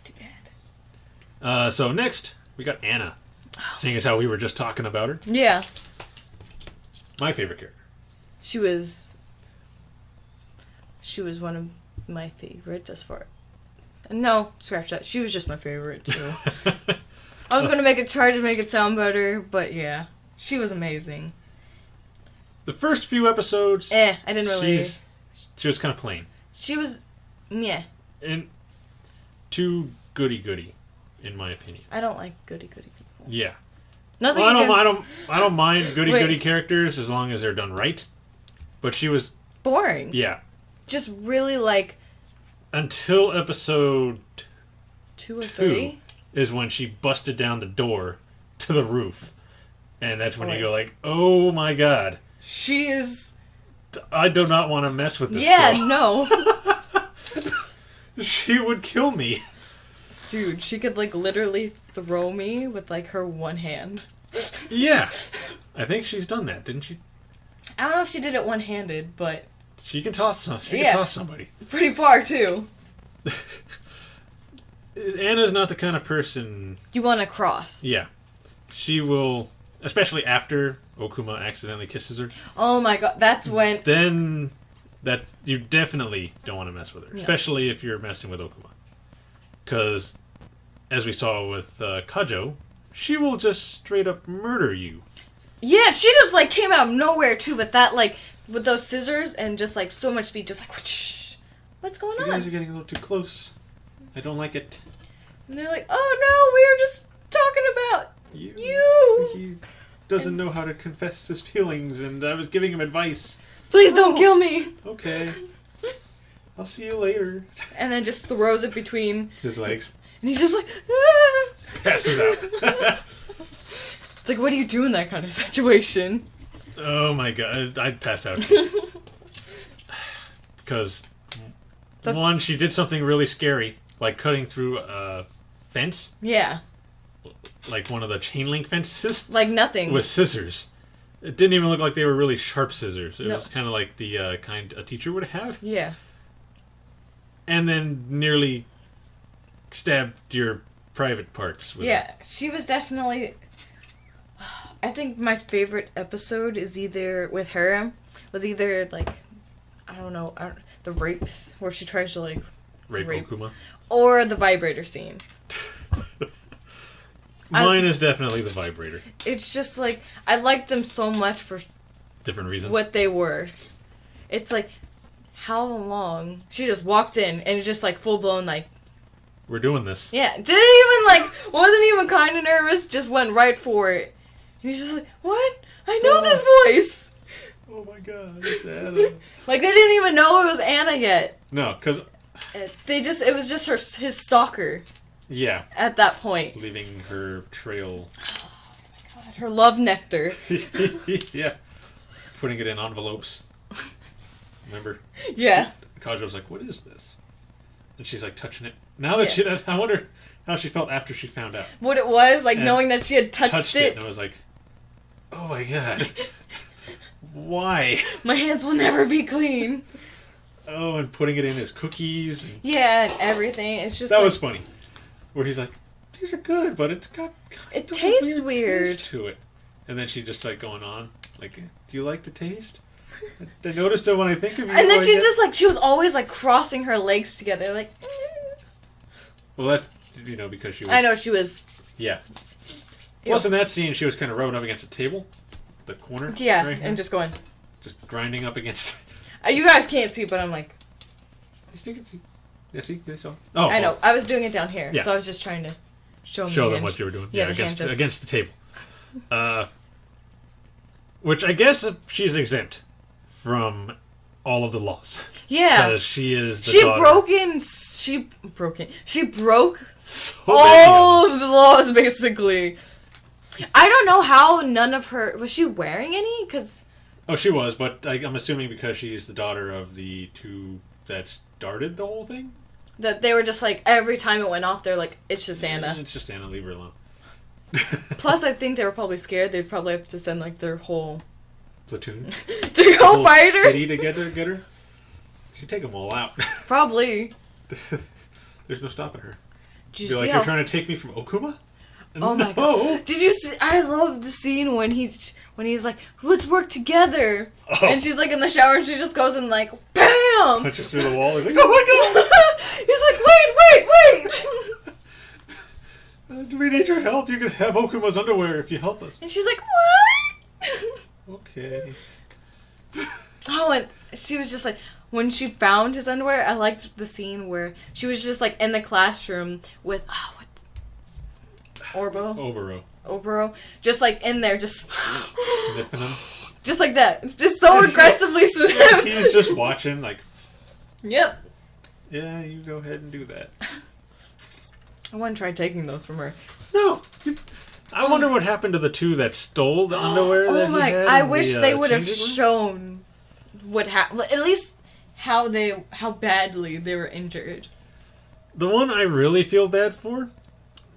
Too bad. So next, we got Anna. Seeing as how we were just talking about her. Yeah. My favorite character. She was one of my favorites as far... No, scratch that. She was just my favorite, too. I was going to try to make it sound better, but yeah. She was amazing. The first few episodes... I didn't really... She was kind of plain. She was... Yeah. And too goody-goody, in my opinion. I don't like goody-goody people. Yeah. Nothing Well, against... I don't mind Wait. goody characters as long as they're done right. But she was boring. yeah. Just really like Until episode 2 or 2 3. is when she busted down the door to the roof. And that's when Oh, you wait. go like, oh my god. She is... I do not want to mess with this Yeah, girl. no. She would kill me. Dude, she could like literally throw me with like her one hand. Yeah. I think she's done that, didn't she? I don't know if she did it one-handed, but She can toss Yeah. somebody. pretty far too. Anna's not the kind of person... You want to cross. Yeah. She will... Especially after Okuma accidentally kisses her. Oh my god, that's when... Then... that you definitely don't want to mess with her. Yeah. Especially if you're messing with Okuma. Because, as we saw with Kajou, she will just straight up murder you. Yeah, she just like came out of nowhere too, but that like, with those scissors and just like so much speed, just like, whoosh. What's going You on? guys are getting a little too close. I don't like it. And they're like, oh no, we were just talking about you. He doesn't know how to confess his feelings, and I was giving him advice. Please don't Oh. kill me. Okay. I'll see you later. And then just throws it between, His legs. and he's just like, ah. Passes out. It's like, what do you do in that kind of situation? Oh my god, I'd pass out. Because, one, she did something really scary, like cutting through a fence, Yeah, like one of the chain link fences, like nothing. with scissors. It didn't even look like they were really sharp scissors. It No. was kind of like the kind a teacher would have. Yeah. And then nearly stabbed your private parts with Yeah, she was definitely... I think my favorite episode is either with her, was either like, I don't know, the rapes, where she tries to like rape rape. Okuma. Or the vibrator scene. Mine is definitely the vibrator. It's just like, I liked them so much for Different reasons. what they were. It's like, how long? She just walked in and it's just like full blown like, We're doing this. yeah, didn't even like, wasn't even kind of nervous, just went right for it. And he's just like, what? I know this voice! Oh my god, it's Anna. Like, they didn't even know it was Anna yet. No, because, It was just his stalker yeah, at that point. leaving her trail. Her love nectar. Yeah. Putting it in envelopes. Remember? Yeah. Kajou's like, what is this? And she's like touching it. Now that Yeah. I wonder how she felt after she found out. What it was, like And knowing that she had touched it. And I was like, oh my god. Why? My hands will never be clean. Oh, and putting it in his cookies. And Yeah, and everything. It's just that like, was funny. Where he's like, these are good, but it's got it a tastes weird. taste to it. And then she just like going on, like, do you like the taste? I noticed it when I think of you. And then like she's that. just like, she was always like crossing her legs together, like. Well, that, because she was... I know she was. Yeah. Plus, in that scene, she was kind of rubbing up against the table. The corner. Yeah, right here. and just going. Just grinding up against... You guys can't see, but I'm like. You can see. Yeah, see? They saw. Oh, I know. well, I was doing it down here, Yeah. so I was just trying to show show them hand. what you were doing. Yeah, Yeah, the against, hand just- against the table. Which I guess she's exempt from all of the laws. Yeah. Because she is the She daughter. She broke So many of all of the laws, basically. I don't know how none of her... Was she wearing any? Because... them. Oh, she was, but I'm assuming because she's the daughter of the two that started the whole thing? That they were just like, every time it went off, they're like, it's just Anna. It's just Anna, leave her alone. Plus, I think they were probably scared. They'd probably have to send, like, their whole... Platoon. to The go whole fight her? city to get her? She'd take them all out. Probably. There's no stopping her. Did you Be see like, how... you're trying to take me from Okuma? Oh my No. god. Did you see... I love the scene when he's like, let's work together. Oh. And she's, like, in the shower, and she just goes and, like, BAM! Punches through the wall. He's like, oh my god! He's like, wait! Do we need your help? You can have Okuma's underwear if you help us. And she's like, what? Okay. Oh, and she was just like, when she found his underwear, I liked the scene where she was just like in the classroom with, Orbo? Obero. Oboro, just like in there, just Sniffing him. just like that. It's just so aggressively sniffing. He's just watching, like, Yep. yeah, you go ahead and do that. I want to try taking those from her. No. I wonder what happened to the two that stole the underwear that he had. I in wish the, they would have changing room. shown what happened. At least how badly they were injured. The one I really feel bad for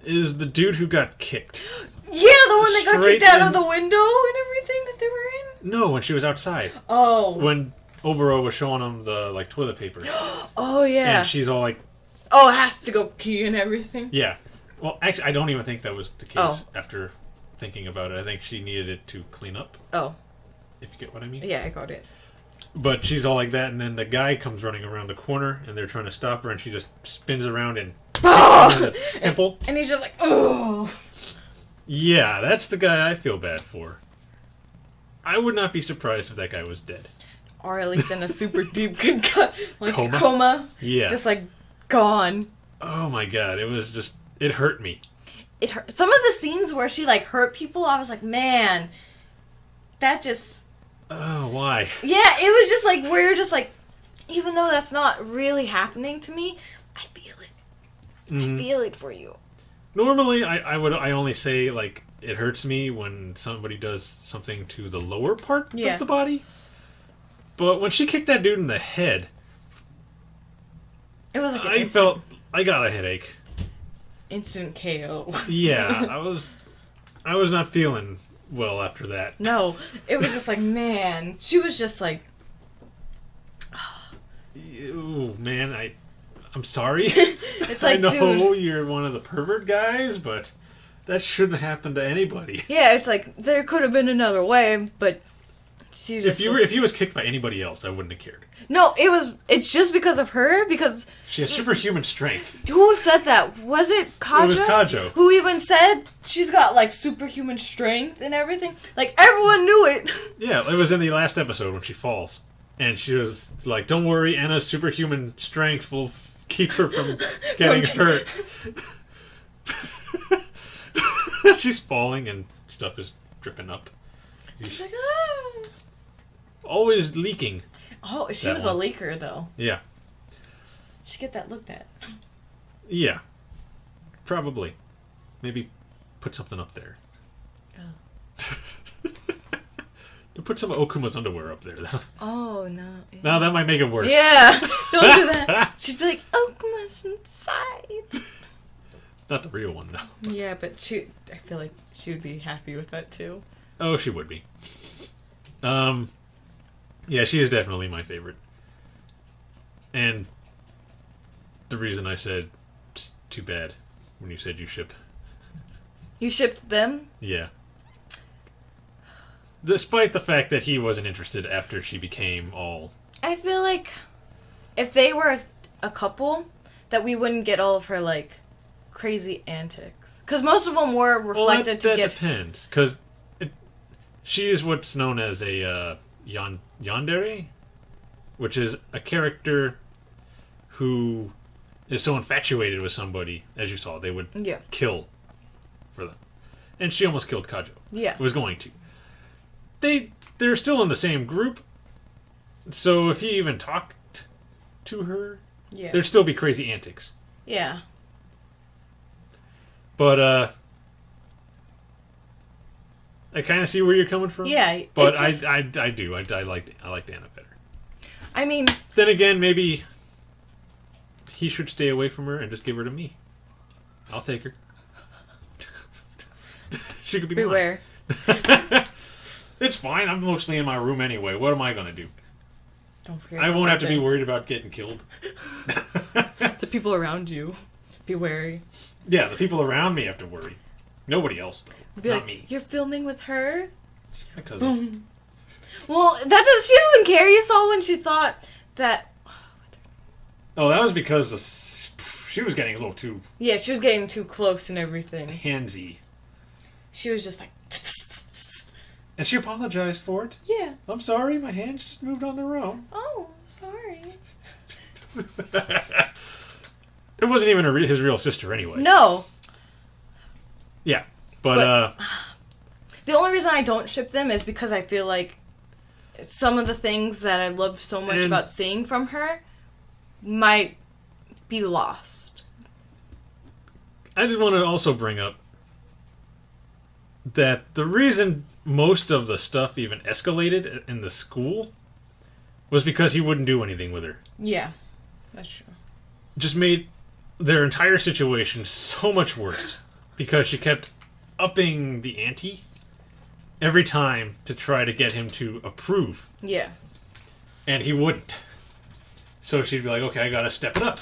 is the dude who got kicked. Yeah, the one that got Straight kicked out in- of the window and everything that they were in? No, when she was outside. Oh. When Oboro was showing him the, like, toilet paper. Oh, yeah. And she's all like, Oh, it has to go pee and everything? yeah. Well, actually, I don't even think that was the case Oh. after thinking about it. I think she needed it to clean up, Oh. if you get what I mean. Yeah, I got it. But she's all like that, and then the guy comes running around the corner, and they're trying to stop her, and she just spins around and hits him in the temple. And he's just like, oh. Yeah, that's the guy I feel bad for. I would not be surprised if that guy was dead. Or at least in a super deep like Coma? coma. Yeah. Just like gone. Oh my god, it was just... It hurt me. It hurt. Some of the scenes where she like hurt people, I was like, man, that just... Oh, why? Yeah, it was just like, where you're just like, even though that's not really happening to me, I feel it. Mhm. I feel it for you. Normally, I only say, like, it hurts me when somebody does something to the lower part Yeah. of the body. But when she kicked that dude in the head, It was like an I got a headache. instant KO. Yeah, I was not feeling well after that. No, it was just like, man, she was just like, Ew, man, I'm sorry. It's I like, know dude. you're one of the pervert guys, but that shouldn't happen to anybody. Yeah, it's like, there could have been another way, but she just... If you was kicked by anybody else, I wouldn't have cared. No, it's just because of her, because... She has superhuman strength. Who said that? Was it Kajou? It was Kajou. Who even said she's got, like, superhuman strength and everything? Like, everyone knew it. Yeah, it was in the last episode when she falls. And she was like, don't worry, Anna's superhuman strength will keep her from getting hurt. She's falling and stuff is dripping up. She's like, ah. Always leaking. Oh, she That was one. a leaker, though. Yeah. She get that looked at. Yeah. Probably. Maybe put something up there. Put some of Okuma's underwear up there. Oh, no. Yeah. Now that might make it worse. Yeah, don't do that. She'd be like, Okuma's inside. Not the real one, though. Yeah, but I feel like she would be happy with that, too. Oh, she would be. Yeah, she is definitely my favorite. And the reason I said it's too bad when you said you ship. You shipped them? Yeah. Despite the fact that he wasn't interested after she became all... I feel like if they were a couple, that we wouldn't get all of her, like, crazy antics. Because most of them were reflected that depends. Because she is what's known as a yandere, which is a character who is so infatuated with somebody, as you saw, they would Yeah. kill for them. And she almost killed Kajou. Yeah. Was going to. They're still in the same group, so if he even talked to her, Yeah. there'd still be crazy antics. Yeah. But I kind of see where you're coming from. Yeah. But it's just- I do. I liked Anna better. I mean, Then again, maybe he should stay away from her and just give her to me. I'll take her. She could be beware. mine. It's fine. I'm mostly in my room anyway. What am I going to do? Don't forget. I won't have to be about worried about getting killed. the people around you. Be wary. Yeah, the people around me have to worry. Nobody else, though. Be Not like, me. You're filming with her? My cousin. Well, she doesn't care. You saw when she thought that... Oh, that was because she was getting a little too Yeah, she was getting too close and everything. handsy. She was just like... And she apologized for it. Yeah. I'm sorry, my hands just moved on their own. Oh, sorry. It wasn't even his real sister anyway. No. Yeah. But the only reason I don't ship them is because I feel like some of the things that I love so much about seeing from her might be lost. I just want to also bring up that the reason most of the stuff even escalated in the school was because he wouldn't do anything with her. Yeah, that's true. Just made their entire situation so much worse because she kept upping the ante every time to try to get him to approve. Yeah. And he wouldn't. So she'd be like, okay, I gotta step it up.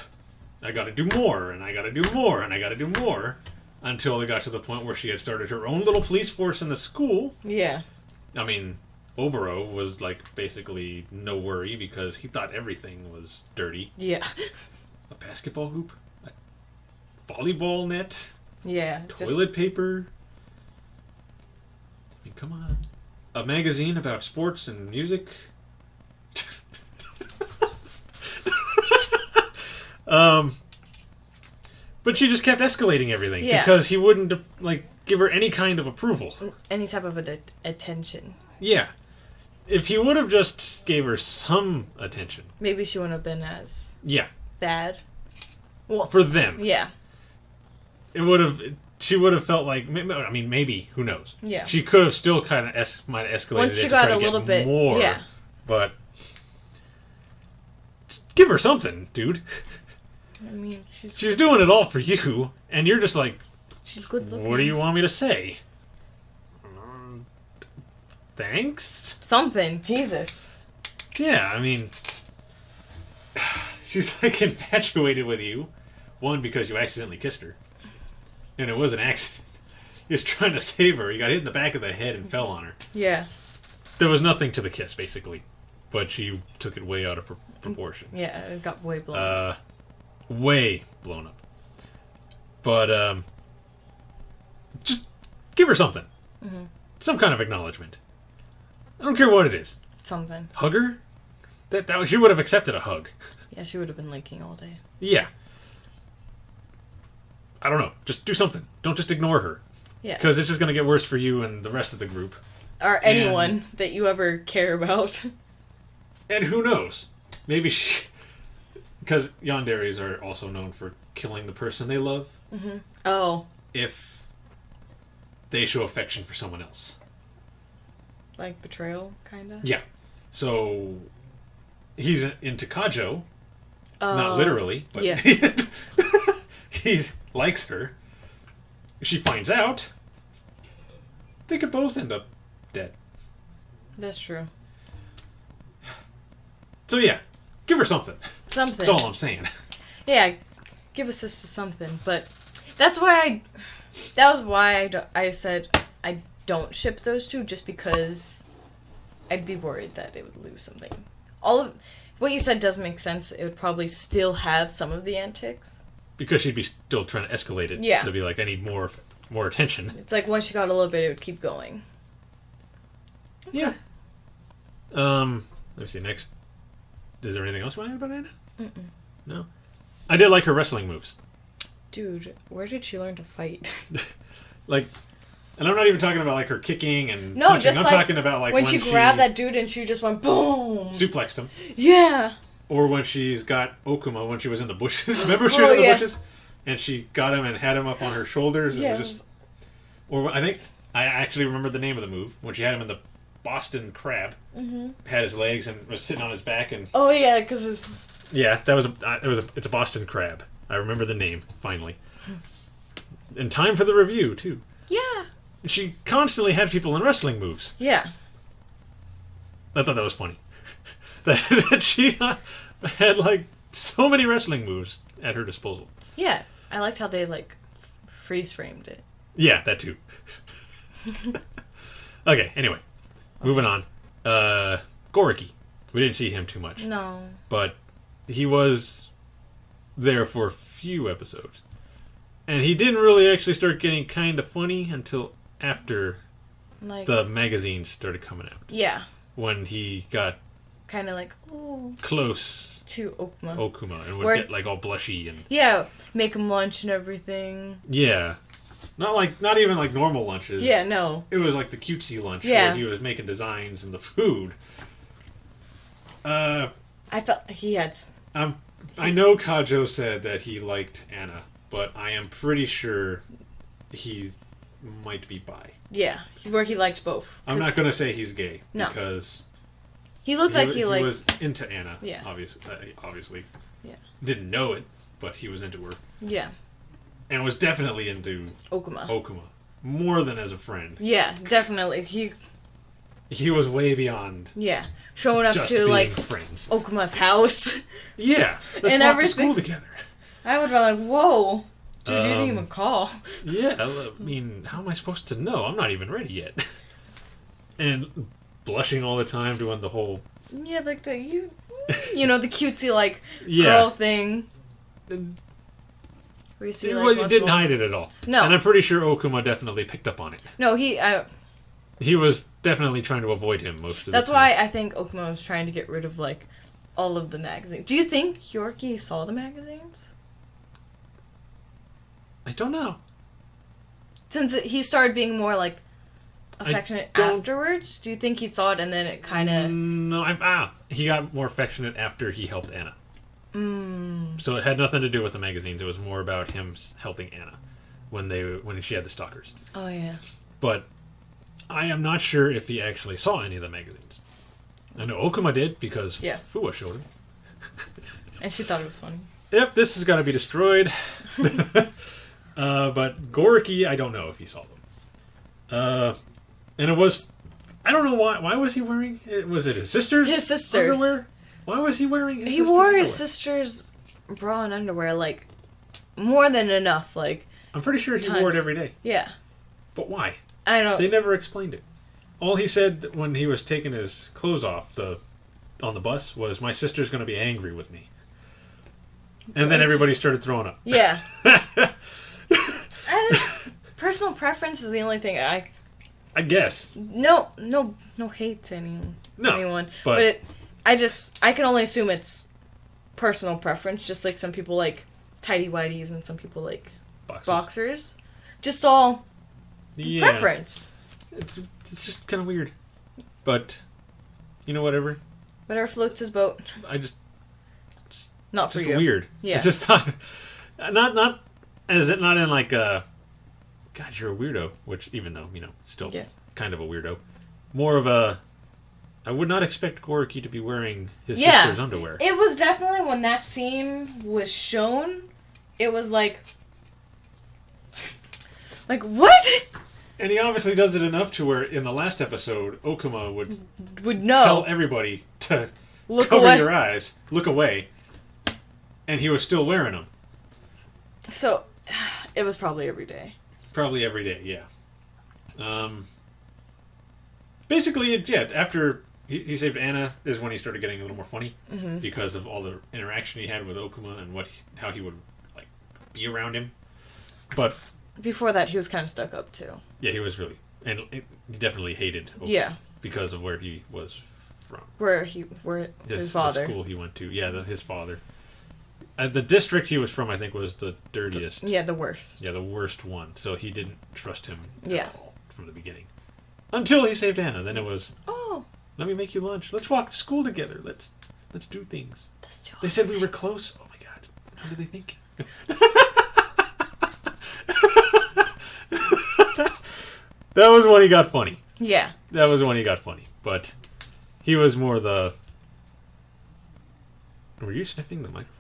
I gotta do more, and I gotta do more, and I gotta do more. Until it got to the point where she had started her own little police force in the school. Yeah. I mean, Oboro was like basically no worry because he thought everything was dirty. Yeah. A basketball hoop? A volleyball net? Yeah. Toilet paper? I mean, come on. A magazine about sports and music? But she just kept escalating everything because he wouldn't like give her any kind of approval, any type of attention. Yeah, if he would have just gave her some attention, maybe she wouldn't have been as bad. Well, for them, yeah, it would have. She would have felt like. I mean, maybe who knows? Yeah, she could have still kind of might have escalated. Once she got a little bit more, but give her something, dude. I mean, she's doing it all for you, and you're just like, she's good looking. What do you want me to say? Thanks? Something. Jesus. Yeah, I mean, she's like infatuated with you. One, because you accidentally kissed her. And it was an accident. He was trying to save her. He got hit in the back of the head and fell on her. Yeah. There was nothing to the kiss, basically. But she took it way out of proportion. Yeah, it got way blown up. Way blown up. But, just give her something. Mm-hmm. Some kind of acknowledgement. I don't care what it is. Something. Hug her? She would have accepted a hug. Yeah, she would have been licking all day. Yeah. I don't know. Just do something. Don't just ignore her. Yeah. Because it's just going to get worse for you and the rest of the group. Or anyone that you ever care about. And who knows? Maybe she... Because yanderes are also known for killing the person they love. Mm-hmm. Oh. If they show affection for someone else. Like betrayal, kind of? Yeah. So, he's into Kajou. Not literally, but he likes her. She finds out. They could both end up dead. That's true. So yeah, give her something. Something. That's all I'm saying. Yeah, give a sister something. But that's why I said I don't ship those two, just because I'd be worried that it would lose something. All of what you said does make sense. It would probably still have some of the antics. Because she'd be still trying to escalate it. Yeah. To be like, I need more attention. It's like once she got a little bit, it would keep going. Okay. Yeah. Let me see. Next. Is there anything else you want to add about Anna? Mm-mm. No? I did like her wrestling moves. Dude, where did she learn to fight? Like, and I'm not even talking about like her kicking and no, punching. just I'm like talking about like when she grabbed that dude and she just went boom, suplexed him. Yeah. Or when she's got Okuma when she was in the bushes. Remember she was in the bushes, and she got him and had him up on her shoulders. Yeah. It was just. Or I think I actually remember the name of the move when she had him in the Boston Crab. Mm-hmm. Had his legs and was sitting on his back and. Oh yeah, because his. Yeah, that was it's a Boston Crab. I remember the name finally. In time for the review too. Yeah. She constantly had people in wrestling moves. Yeah. I thought that was funny. that she had like so many wrestling moves at her disposal. Yeah, I liked how they like freeze framed it. Yeah, that too. Okay, anyway, moving on. Goriki. We didn't see him too much. No. But he was there for a few episodes. And he didn't really actually start getting kind of funny until after the magazines started coming out. Yeah. When he got kind of like, ooh, close to Okuma and would get like all blushy and yeah, make him lunch and everything. Yeah. Not even like normal lunches. Yeah, no. It was like the cutesy lunch Yeah. where he was making designs and the food. I felt he had. I know Kajou said that he liked Anna, but I am pretty sure he might be bi. Yeah, where he liked both. I'm not gonna say he's gay No. because he looked like he liked. was into Anna. Yeah. Obviously. Yeah. Didn't know it, but he was into her. Yeah. And was definitely into Okuma. More than as a friend. Yeah, definitely. He was way beyond. Yeah, showing up just to being like friends. Okuma's house. Yeah, let's and walk everything. to school together. I would be like, whoa, dude, you didn't even call. Yeah, I mean, how am I supposed to know? I'm not even ready yet. And blushing all the time, doing the whole. Yeah, like the the cutesy like Yeah. girl thing. And Where you see, well, you most didn't of them- hide it at all. No. And I'm pretty sure Okuma definitely picked up on it. No, He was definitely trying to avoid him most of the time. that's why I think Okuma was trying to get rid of like all of the magazines. Do you think Yorkie saw the magazines? I don't know. Since he started being more like affectionate afterwards, do you think he saw it and then it kind of? No, he got more affectionate after he helped Anna. So it had nothing to do with the magazines. It was more about him helping Anna when she had the stalkers. Oh yeah. But I am not sure if he actually saw any of the magazines. I know Okuma did because Fuwa showed him. And she thought it was funny. Yep, this has got to be destroyed. But Goriki, I don't know if he saw them. And it was, I don't know why. Why was he wearing? Was it his sister's? His sister's underwear? Why was he wearing? He wore his sister's bra and underwear like more than enough. Like I'm pretty sure he wore it every day. Yeah. But why? I don't. They never explained it. All he said when he was taking his clothes off on the bus was, "My sister's going to be angry with me." And then everybody started throwing up. Yeah. Personal preference is the only thing I guess. No hate to anyone. But I can only assume it's personal preference. Just like some people like tidy whities and some people like boxers. Just all preference. It's just kind of weird. But whatever. Whatever floats his boat. Not for you. Weird. Yeah. It's just not in like God, you're a weirdo. Which even though still kind of a weirdo. More of a. I would not expect Goriki to be wearing his sister's underwear. It was definitely when that scene was shown. It was like what? And he obviously does it enough to where in the last episode, Okuma would know. Tell everybody to look cover away. your eyes, look away. And he was still wearing them. So, it was probably every day. Probably every day, yeah. Basically, after he saved Anna is when he started getting a little more funny because of all the interaction he had with Okuma and how he would like be around him. But before that, he was kind of stuck up too. Yeah, he was really, and he definitely hated Okuma. Yeah. Because of where he was from. Where his father. The school he went to. Yeah, his father. The district he was from, I think, was the dirtiest. Yeah, the worst. Yeah, the worst one. So he didn't trust him at all from the beginning. Until he saved Anna. Then it was, oh, let me make you lunch. Let's walk to school together. Let's do things. Let's do they said we were close. Oh my God. How did they think? That was when he got funny. Yeah. That was when he got funny. But he was more the... Were you sniffing the microphone?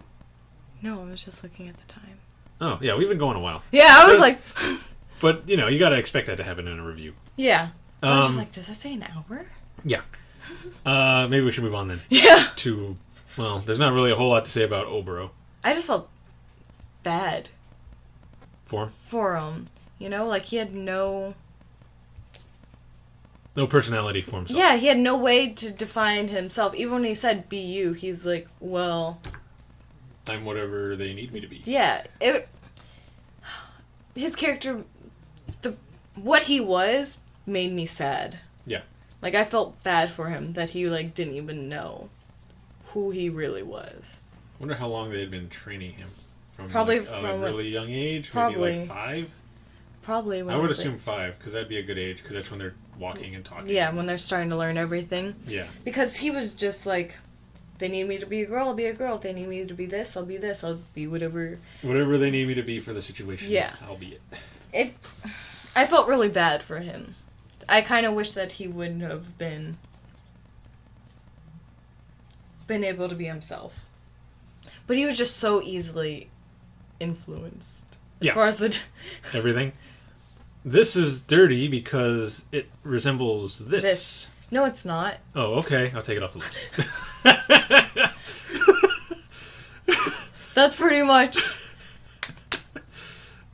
No, I was just looking at the time. Oh, yeah, we've been going a while. Yeah, I was like... But, you gotta expect that to happen in a review. Yeah. I was just like, does that say an hour? Yeah. Maybe we should move on then. Yeah. Well, there's not really a whole lot to say about Oboro. I just felt bad. For him? Like he had no personality for himself. Yeah, he had no way to define himself. Even when he said "be you," he's like, "Well, I'm whatever they need me to be." Yeah, his character, what he was, made me sad. Yeah. Like I felt bad for him that he didn't even know who he really was. I wonder how long they had been training him. From Probably a from really young age. Probably Maybe 5. Probably when I would it's, assume 5, because that'd be a good age, because that's when they're walking and talking. yeah, when they're starting to learn everything. Yeah. Because he was just like, they need me to be a girl, I'll be a girl. If they need me to be this, I'll be this. I'll be whatever. Whatever they need me to be for the situation, Yeah. I'll be it. I felt really bad for him. I kind of wish that he wouldn't have been able to be himself. But he was just so easily influenced. As far as the... Everything. This is dirty because it resembles this. No, it's not. Oh, okay. I'll take it off the list. That's pretty much...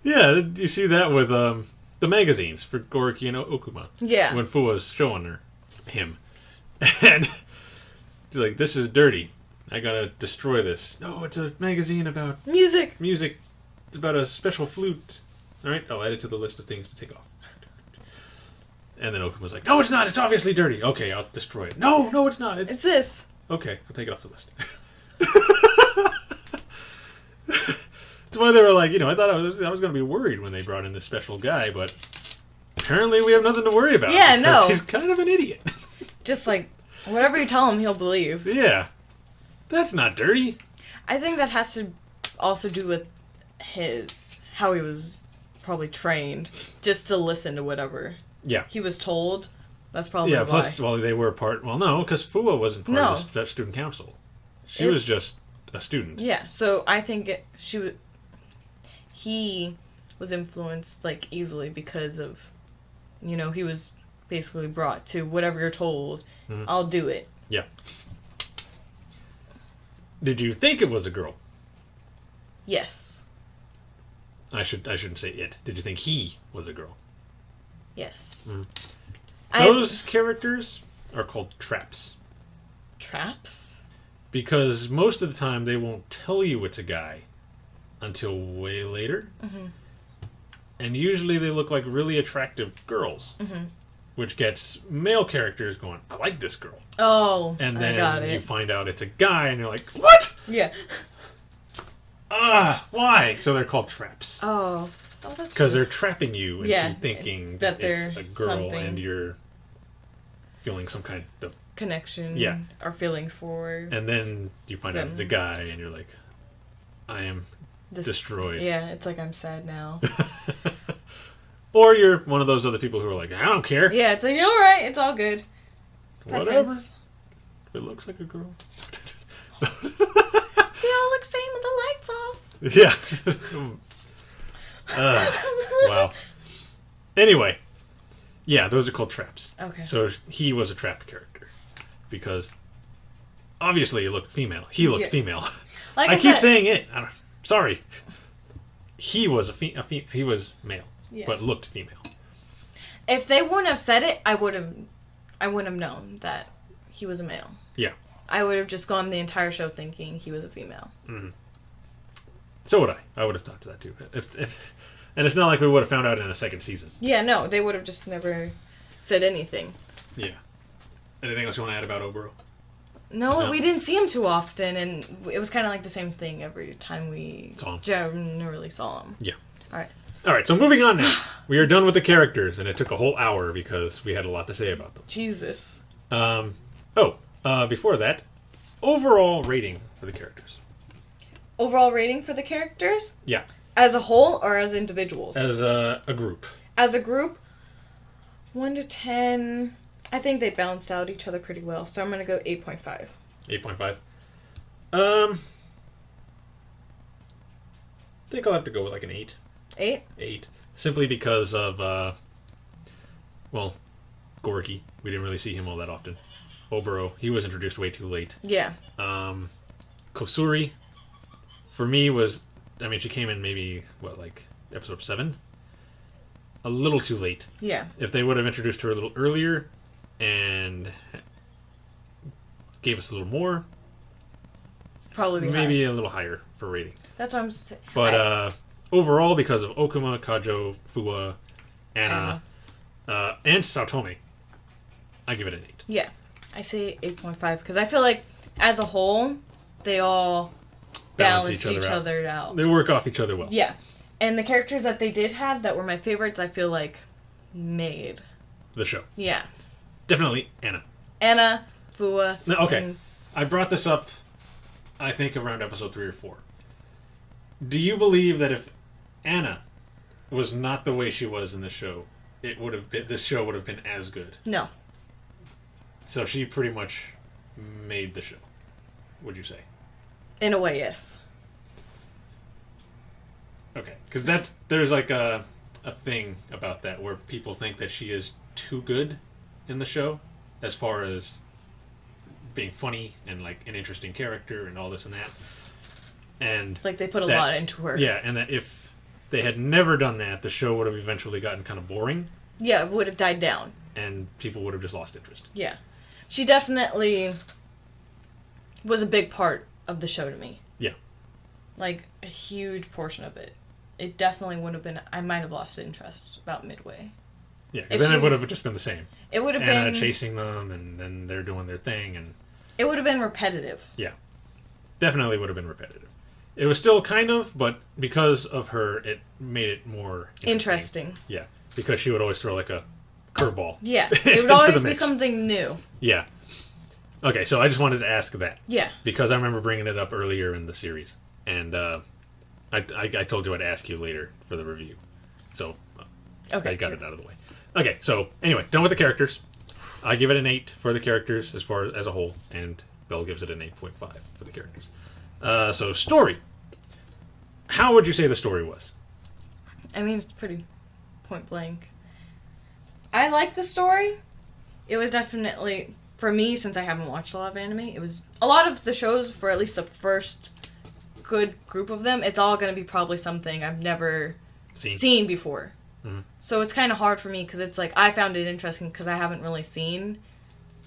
Yeah, you see that with the magazines for Goriki and Okuma. Yeah. When Fuwa's showing him. And she's like, this is dirty. I gotta destroy this. No, it's a magazine about... Music! Music. It's about a special flute. Alright, I'll add it to the list of things to take off. And then Okuma's like, no, it's not. It's obviously dirty. Okay, I'll destroy it. No, it's not. It's this. Okay, I'll take it off the list. That's why they were like, I thought I was going to be worried when they brought in this special guy, but apparently we have nothing to worry about. Yeah, no. He's kind of an idiot. Just like, whatever you tell him, he'll believe. Yeah. That's not dirty. I think that has to also do with how he was probably trained, just to listen to whatever he was told. That's probably why. Plus, they were no, because Fuwa wasn't part of the student council. She was just a student. Yeah, so I think he was influenced, like, easily because of, he was basically brought to whatever you're told, I'll do it. Yeah. Did you think it was a girl? Yes. I shouldn't say it. Did you think he was a girl? Yes. Those characters are called traps. Traps? Because most of the time they won't tell you it's a guy until way later. Mm-hmm. And usually they look like really attractive girls. Mm-hmm. Which gets male characters going, I like this girl. Oh, and then I got it. You find out it's a guy and you're like, what? Yeah. Why? So they're called traps. Oh, that's because they're trapping you into thinking that it's a girl something. And you're feeling some kind of connection or feelings for. And then you find out it's a guy and you're like, I am destroyed. Yeah, it's like I'm sad now. Or you're one of those other people who are like, I don't care. Yeah, it's like, all right, it's all good. Whatever. If it looks like a girl. They all look same with the lights off. Yeah. Wow. Anyway. Yeah, those are called traps. Okay. So he was a trap character. Because obviously he looked female. He looked female. Like I keep saying it. Sorry. He was he was male. Yeah. But looked female. If they wouldn't have said it, I wouldn't have known that he was a male. Yeah. I would have just gone the entire show thinking he was a female. Mm-hmm. So would I. I would have thought that too. And it's not like we would have found out in a second season. Yeah, no, they would have just never said anything. Yeah. Anything else you want to add about Oboro? No, we didn't see him too often, and it was kind of like the same thing every time we generally saw him. Yeah. All right, so moving on now. We are done with the characters, and it took a whole hour because we had a lot to say about them. Jesus. Before that, overall rating for the characters. Overall rating for the characters? Yeah. As a whole or as individuals? As a group. As a group, 1 to 10. I think they balanced out each other pretty well, so I'm going to go 8.5. 8.5. I think I'll have to go with like an 8. 8? 8. Simply because of, Gorky. We didn't really see him all that often. Oboro, he was introduced way too late. Yeah. Kosuri, for me, she came in maybe, episode 7? A little too late. Yeah. If they would have introduced her a little earlier and gave us a little more, probably maybe a little higher for rating. That's what I'm saying. But overall, because of Okuma, Kajou, Fuwa, Anna, and Saotome, I give it an 8. Yeah. I say 8.5 because I feel like as a whole, they all balance each other out. They work off each other well. Yeah. And the characters that they did have that were my favorites, I feel like made the show. Yeah. Definitely Anna. Anna, Fua. No, okay. And I brought this up, I think, around episode 3 or 4. Do you believe that if Anna was not the way she was in the show, this show would have been as good? No. So she pretty much made the show, would you say? In a way, yes. Okay, because there's like a thing about that where people think that she is too good in the show as far as being funny and like an interesting character and all this and that. And like they put a lot into her. Yeah, and that if they had never done that, the show would have eventually gotten kind of boring. Yeah, it would have died down. And people would have just lost interest. Yeah. She definitely was a big part of the show to me. Yeah. Like, a huge portion of it. It definitely would have been... I might have lost interest about midway. Yeah, because then it would have just been the same. It would have Anna been... chasing them, and then they're doing their thing, and... It would have been repetitive. Yeah. Definitely would have been repetitive. It was still kind of, but because of her, it made it more... Interesting. Yeah, because she would always throw, like, a curveball. Yeah, it would always be something new. Yeah. Okay, so I just wanted to ask that. Yeah. Because I remember bringing it up earlier in the series. And I told you I'd ask you later for the review. So okay, I got it out of the way. Okay, so anyway, done with the characters. I give it an 8 for the characters as far as a whole. And Belle gives it an 8.5 for the characters. So story. How would you say the story was? I mean, it's pretty point blank. I like the story. It was definitely, for me, since I haven't watched a lot of anime, it was a lot of the shows, for at least the first good group of them, it's all going to be probably something I've never seen before. Mm-hmm. So it's kind of hard for me because it's like, I found it interesting because I haven't really seen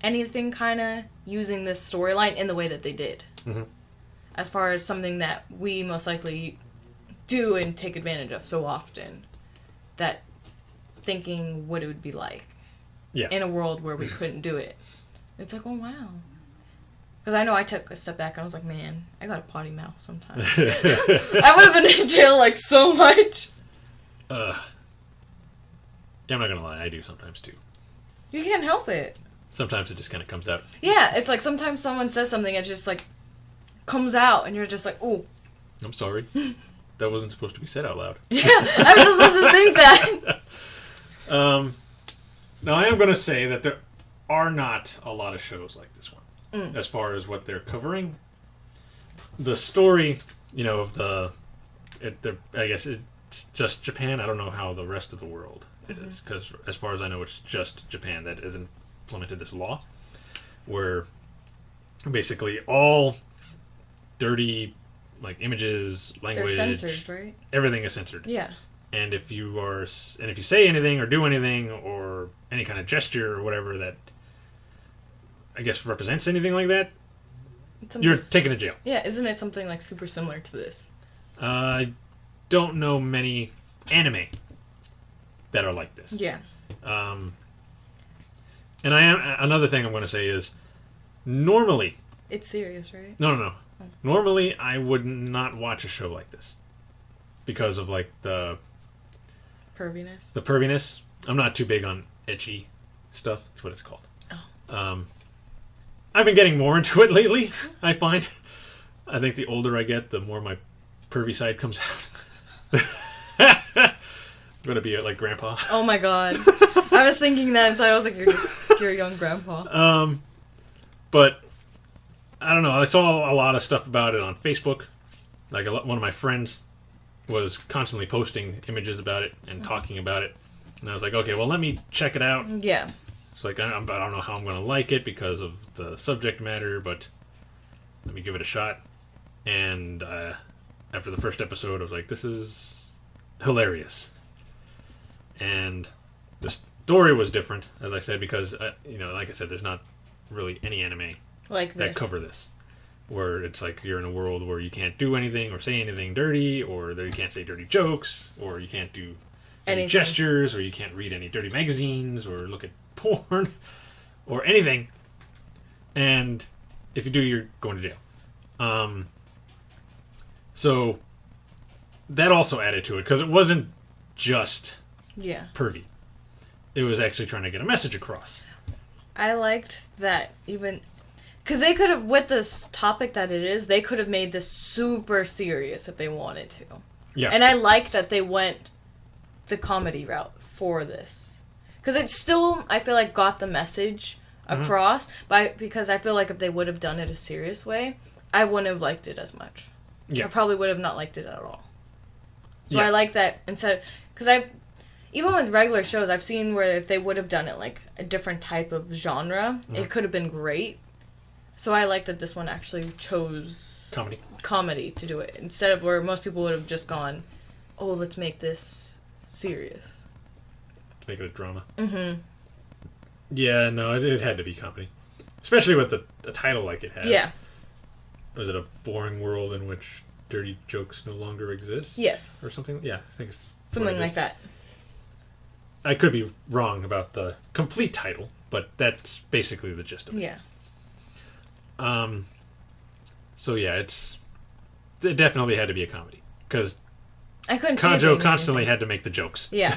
anything kind of using this storyline in the way that they did. Mm-hmm. As far as something that we most likely do and take advantage of so often, that thinking what it would be like in a world where we couldn't do it. It's like, oh wow. Because I know I took a step back and I was like, man, I got a potty mouth sometimes. I would have been in jail like so much. Yeah, I'm not gonna lie, I do sometimes too. You can't help it. Sometimes it just kind of comes out. Yeah, it's like sometimes someone says something, it just like comes out and you're just like, oh. I'm sorry. That wasn't supposed to be said out loud. Yeah, I was just supposed to think that. Now, I am going to say that there are not a lot of shows like this one, as far as what they're covering. The story, of I guess it's just Japan. I don't know how the rest of the world is, because as far as I know, it's just Japan that has implemented this law, where basically all dirty, like, images, language, they're censored, right? Everything is censored. Yeah. And if you say anything or do anything or any kind of gesture or whatever that I guess represents anything like that, you're taken to jail. Yeah, isn't it something like super similar to this? I don't know many anime that are like this. Yeah. And another thing I'm going to say is normally it's serious, right? No. Oh. Normally I would not watch a show like this because of like the perviness. I'm not too big on ecchi stuff. That's what it's called. Oh. I've been getting more into it lately, I find. I think the older I get, the more my pervy side comes out. I'm going to be like grandpa. Oh my god. I was thinking that inside. I was like, you're a young grandpa. But I don't know. I saw a lot of stuff about it on Facebook. Like one of my friends was constantly posting images about it and talking about it. And I was like, okay, well, let me check it out. Yeah. It's like, I don't know how I'm going to like it because of the subject matter, but let me give it a shot. And after the first episode, I was like, this is hilarious. And the story was different, as I said, because, like I said, there's not really any anime that cover this. Where it's like you're in a world where you can't do anything or say anything dirty, or you can't say dirty jokes, or you can't do any gestures, or you can't read any dirty magazines, or look at porn, or anything. And if you do, you're going to jail. So that also added to it because it wasn't just Yeah. pervy. It was actually trying to get a message across. I liked that even... Because they could have, with this topic that it is, they could have made this super serious if they wanted to. Yeah. And I like that they went the comedy route for this. Because it still, I feel like, got the message across, because I feel like if they would have done it a serious way, I wouldn't have liked it as much. Yeah. I probably would have not liked it at all. So Yeah. I like that instead... Because even with regular shows, I've seen where if they would have done it like a different type of genre, it could have been great. So I like that this one actually chose comedy to do it instead of where most people would have just gone, "Oh, let's make this serious." To make it a drama. Mm-hmm. Yeah, no, it had to be comedy, especially with the title like it has. Yeah. Was it a boring world in which dirty jokes no longer exist? Yes. Or something? Yeah, I think it's Something like that. I could be wrong about the complete title, but that's basically the gist of it. Yeah. So yeah, it definitely had to be a comedy because I couldn't see it Kajou being constantly anything. had to make the jokes. Yeah.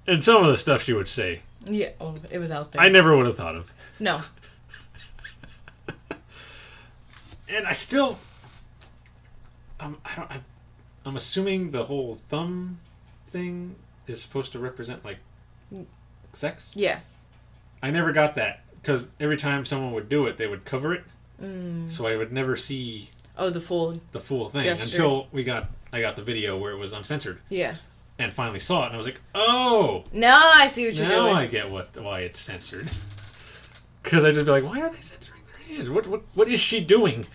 And some of the stuff she would say, Yeah. Oh, it was out there. I never would have thought of. No. And I still, I'm assuming the whole thumb thing is supposed to represent like sex. Yeah. I never got that because every time someone would do it, they would cover it, Mm. so I would never see Oh, the full thing gesture. until I got the video where it was uncensored Yeah. and finally saw it, and I was like, oh, Now I see what you're now doing. I get why it's censored. Because I just be like, why are they censoring their hands? What is she doing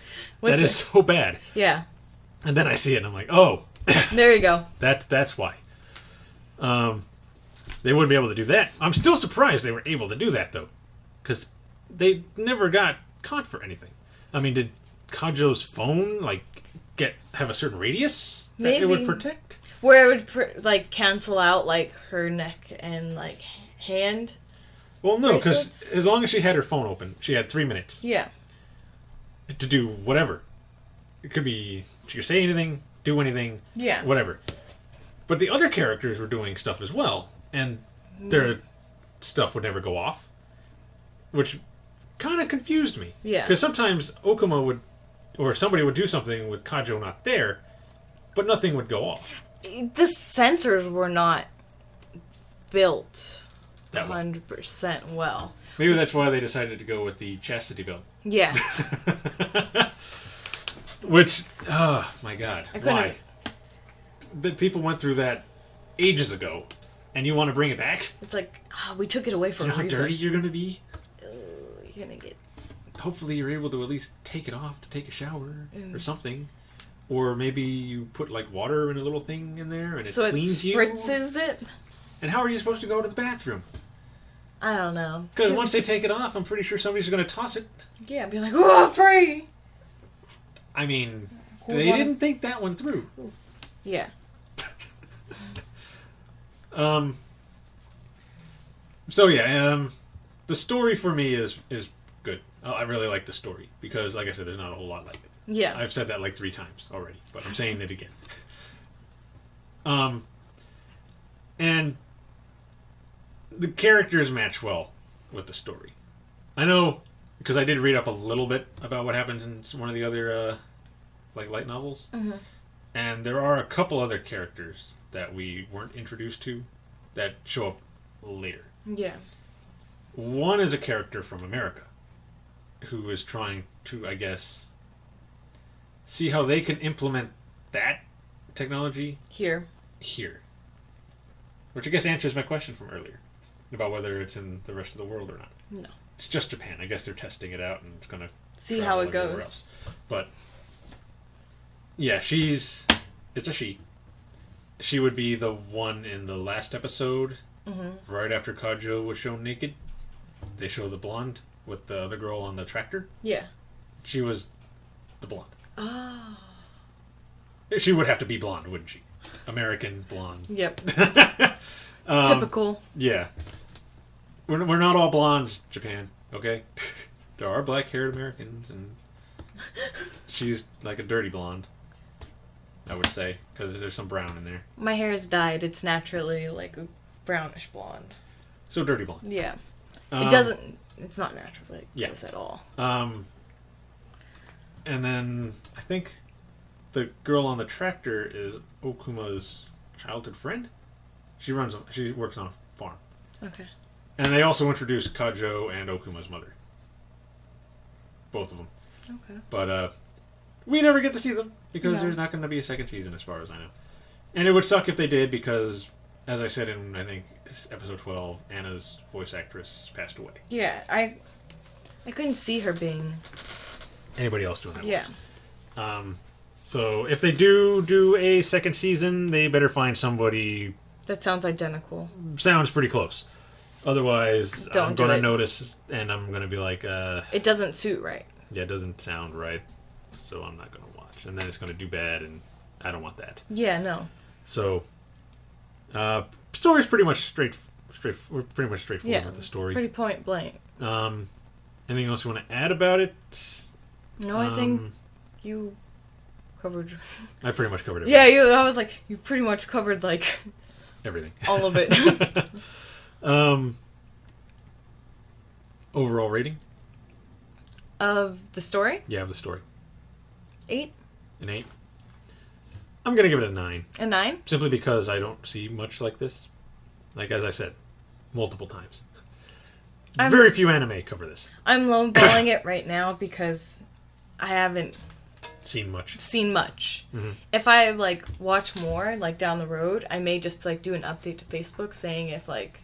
With that is so bad? Yeah. And then I see it, and I'm like, oh, There you go. that's why. They wouldn't be able to do that. I'm still surprised they were able to do that, though. Because they never got caught for anything. I mean, did Kajou's phone, like, have a certain radius that it would Maybe. protect? Where it would, like, cancel out, like, her neck and, like, hand. Well, no, because Bracelets? as long as she had her phone open, she had 3 minutes Yeah. to do whatever. It could be, she could say anything, do anything, Yeah. whatever. But the other characters were doing stuff as well, and their stuff would never go off, which kind of confused me. Yeah. Because sometimes Okuma would, or somebody would do something with Kajou not there, but nothing would go off. The sensors were not built That way. 100% well. Maybe that's why they decided to go with the chastity belt. Yeah. Which, oh my god, I couldn't- why? The people went through that ages ago, and you want to bring it back? It's like, we took it away Do for you know a how reason. dirty you're going to be? You're gonna get... Hopefully you're able to at least take it off to take a shower or Mm. something. Or maybe you put like water in a little thing in there and it So it cleans you. spritzes it? And how are you supposed to go to the bathroom? I don't know. Because once they take it off, I'm pretty sure somebody's going to toss it. Yeah, be like, oh, free! I mean, Who they wanna- didn't think that one through. Yeah. So yeah, the story for me is good. I really like the story because, like I said, there's not a whole lot like it. Yeah. I've said that like 3 times already, but I'm saying it again. And the characters match well with the story. I know because I did read up a little bit about what happened in one of the other like light novels, Mm-hmm. and there are a couple other characters that we weren't introduced to that show up later. Yeah. One is a character from America who is trying to, I guess, see how they can implement that technology Here. here. Which I guess answers my question from earlier about whether it's in the rest of the world or not. No. It's just Japan. I guess they're testing it out and it's going to See how it goes. Else. But yeah, it's a she. She would be the one in the last episode, Mm-hmm. right after Kajou was shown naked. They show the blonde with the other girl on the tractor. Yeah. She was the blonde. Oh. She would have to be blonde, wouldn't she? American blonde. Yep. Um, Typical. Yeah. We're not all blondes, Japan, okay? There are black-haired Americans, and She's like a dirty blonde, I would say, because there's some brown in there. My hair is dyed. It's naturally like a brownish blonde. So dirty blonde. Yeah. It doesn't... It's not natural like this at all. And then I think the girl on the tractor is Okuma's childhood friend. She works on a farm. Okay. And they also introduced Kajou and Okuma's mother. Both of them. Okay. But we never get to see them because No. there's not going to be a second season as far as I know. And it would suck if they did because, as I said in, I think, episode 12, Anna's voice actress passed away. Yeah, I couldn't see her being... Anybody else doing that? Yeah. So if they do a second season, they better find somebody... That sounds identical. Sounds pretty close. Otherwise, I'm do going to it. notice and I'm going to be like... It doesn't suit right. Yeah, it doesn't sound right, so I'm not going to watch. And then it's going to do bad, and I don't want that. Yeah, no. So, story's pretty much we're pretty much straightforward Yeah, with the story. pretty point blank. Anything else you want to add about it? No, I think you covered... I pretty much covered everything. Yeah, I was like, you pretty much covered, like... Everything. All of it. Overall rating? Of the story? Yeah, of the story. 8? An 8. I'm going to give it a 9. A 9? Simply because I don't see much like this. Like, as I said, multiple times. Very few anime cover this. I'm lowballing it right now because I haven't Seen much. Mm-hmm. If I, like, watch more, like, down the road, I may just, like, do an update to Facebook saying if, like,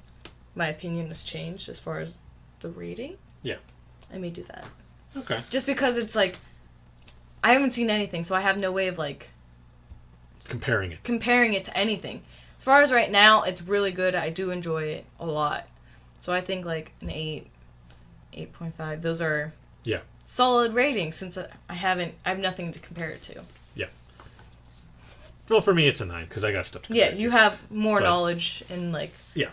my opinion has changed as far as the rating. Yeah. I may do that. Okay. Just because it's, like, I haven't seen anything, so I have no way of, like... Comparing it to anything. As far as right now, it's really good. I do enjoy it a lot. So I think, like, an 8, 8.5, those are... Yeah. Solid ratings, since I have nothing to compare it to. Yeah. Well, for me, it's a 9, because I got stuff to compare you to. have more knowledge, and, like... Yeah.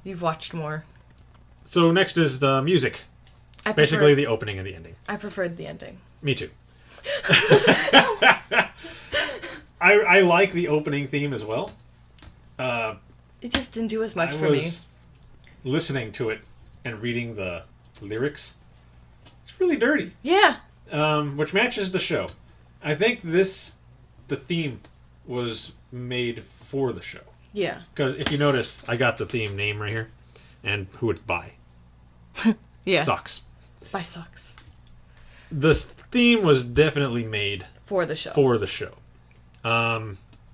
You've watched more. So next is the music. Basically the opening and the ending. I preferred the ending. Me too. I like the opening theme as well. It just didn't do as much I for me. was listening to it and reading the lyrics. It's really dirty. Yeah. Which matches the show. I think the theme was made for the show. Yeah. Because if you notice, I got the theme name right here, and who it's by. Yeah. Sucks. By Sucks. The theme was definitely made For the show.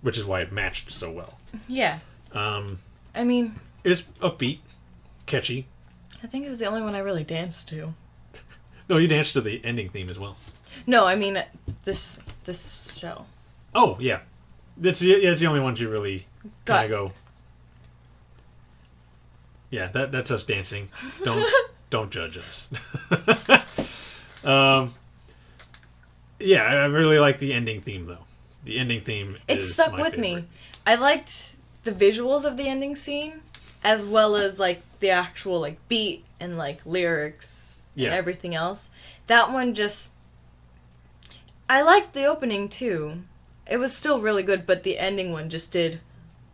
Which is why it matched so well. Yeah. I mean... It's upbeat, catchy. I think it was the only one I really danced to. No, you danced to the ending theme as well. No, I mean this show. Oh, yeah. It's the only ones you really kind of go... Yeah, that's us dancing. Don't judge us. Yeah, I really like the ending theme, though. The ending theme It stuck with me. I liked the visuals of the ending scene, as well as, like, the actual, like, beat and, like, lyrics and everything else. That one just... I liked the opening, too. It was still really good, but the ending one just did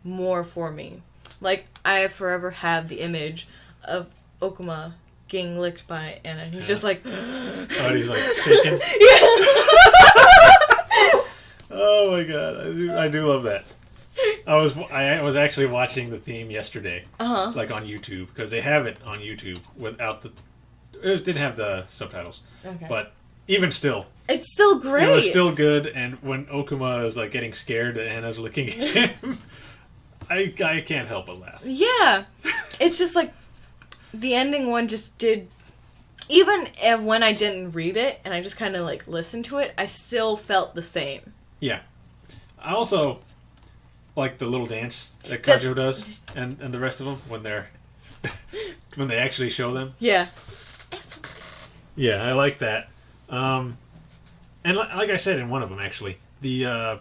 more for me. Like, I forever have the image of Okuma getting licked by Anna. He's just like... Oh, he's like shaking? Oh my god, I do love that. I was actually watching the theme yesterday, like on YouTube, because they have it on YouTube without the... It didn't have the subtitles, but even still... It's still great! It was still good, and when Okuma is like getting scared that Anna's licking him... I can't help but laugh. Yeah. It's just like the ending one just did, even if when I didn't read it and I just kind of like listened to it, I still felt the same. Yeah. I also like the little dance that Kajou does and the rest of them when when they actually show them. Yeah. Yeah, I like that. And like I said in one of them actually, the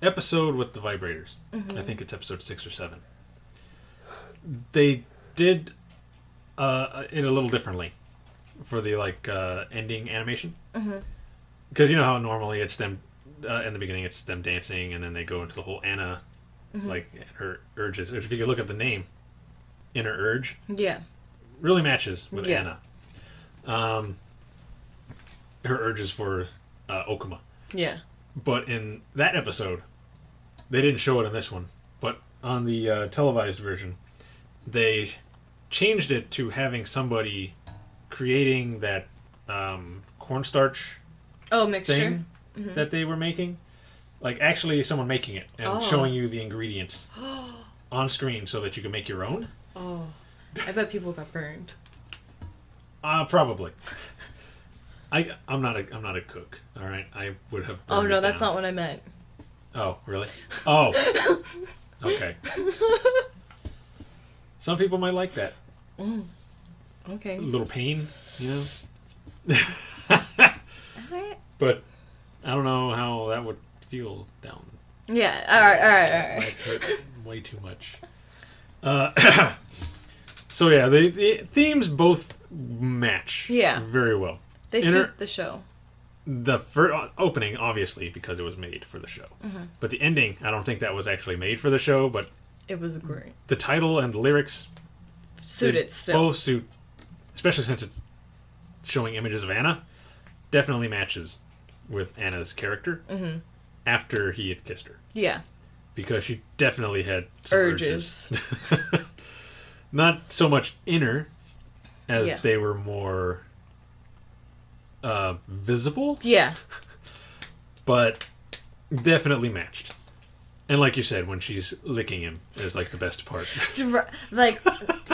episode with the vibrators. Mm-hmm. I think it's episode 6 or 7. They did it a little differently for the ending animation. Mm-hmm. because you know how normally it's them in the beginning, it's them dancing, and then they go into the whole Anna, like her urges. If you could look at the name, Inner Urge, Yeah. really matches with Yeah. Anna. Her urges for Okuma. Yeah. But in that episode, they didn't show it in this one. But on the televised version, they changed it to having somebody creating that cornstarch Oh, mixture. thing that they were making. Like actually someone making it and showing you the ingredients on screen so that you can make your own. Oh, I bet people got burned. Probably. I'm not a cook. All right, I would have. Oh no, it that's down. not what I meant. Oh really? Oh. Okay. Some people might like that. Okay. A little pain, you know. Alright. But I don't know how that would feel down. Yeah. All right. Might hurt way too much. So yeah, the themes both match. Yeah. Very well. They suit the show. The first opening, obviously, because it was made for the show. Mm-hmm. But the ending, I don't think that was actually made for the show. But It was great. the title and the lyrics Suited still. both suit, especially since it's showing images of Anna. Definitely matches with Anna's character after he had kissed her. Yeah. Because she definitely had some Urges. Not so much inner as Yeah. they were more visible, Yeah. but definitely matched. And like you said, when she's licking him is like the best part. Like,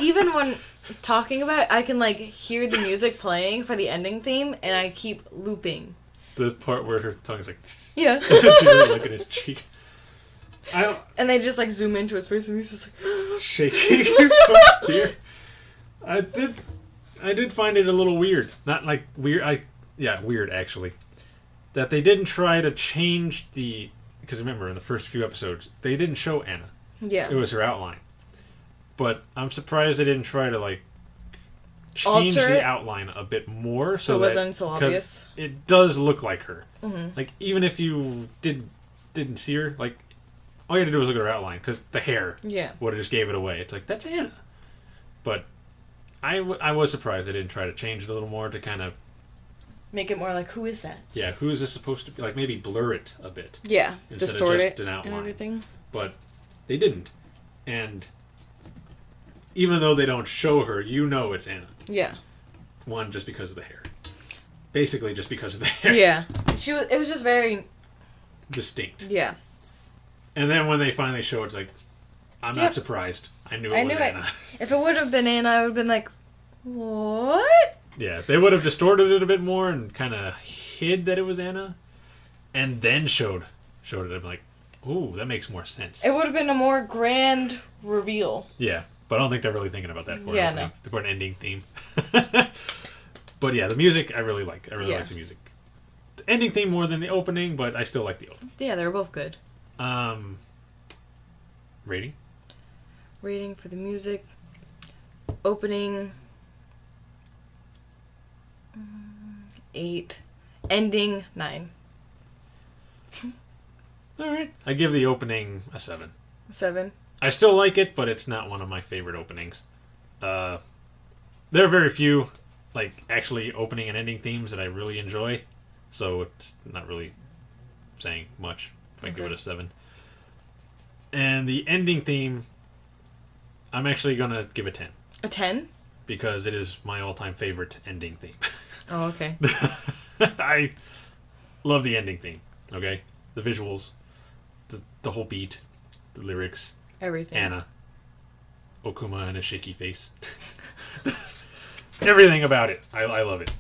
even when talking about it, I can like hear the music playing for the ending theme, and I keep looping. The part where her tongue's like Yeah. she's really licking his cheek. I don't And they just like zoom into his face, and he's just like shaking from fear. I did find it a little weird. Not like weird. Weird actually. That they didn't try to change the. Because remember, in the first few episodes, they didn't show Anna. Yeah. It was her outline. But I'm surprised they didn't try to like change Alter the it? outline a bit more, So it that, wasn't so 'cause obvious. It does look like her. Mm-hmm. Like even if you didn't see her, like all you had to do was look at her outline because the hair Yeah. would have just gave it away. It's like that's Anna. But I was surprised they didn't try to change it a little more to kind of Make it more like, who is that? yeah, who is this supposed to be? Like maybe blur it a bit. Yeah. Instead of Distort just it an and outline. everything. But they didn't. And even though they don't show her, you know it's Anna. Yeah. One, just because of the hair. Basically, just because of the hair. Yeah. It was just very. Distinct. Yeah. And then when they finally show it, it's like, I'm not surprised. I knew it was Anna. If it would have been Anna, I would have been like, what? Yeah, they would have distorted it a bit more and kind of hid that it was Anna, and then showed it. I'm like, ooh, that makes more sense. It would have been a more grand reveal. Yeah, but I don't think they're really thinking about that for Yeah, an opening, for an ending theme. But yeah, the music I really like. I really like the music. The ending theme more than the opening, but I still like the opening. Yeah, they were both good. Rating? Rating for the music. Opening. 8. Ending 9. All right. I give the opening a 7. 7. I still like it, but it's not one of my favorite openings. There are very few, like, actually opening and ending themes that I really enjoy, so it's not really saying much if I give it a 7. And the ending theme, I'm actually going to give a 10. A 10? Because it is my all-time favorite ending theme. Oh, okay. I love the ending theme, okay? The visuals, the whole beat, the lyrics, Everything. Anna, Okuma and a shaky face. Everything about it. I love it.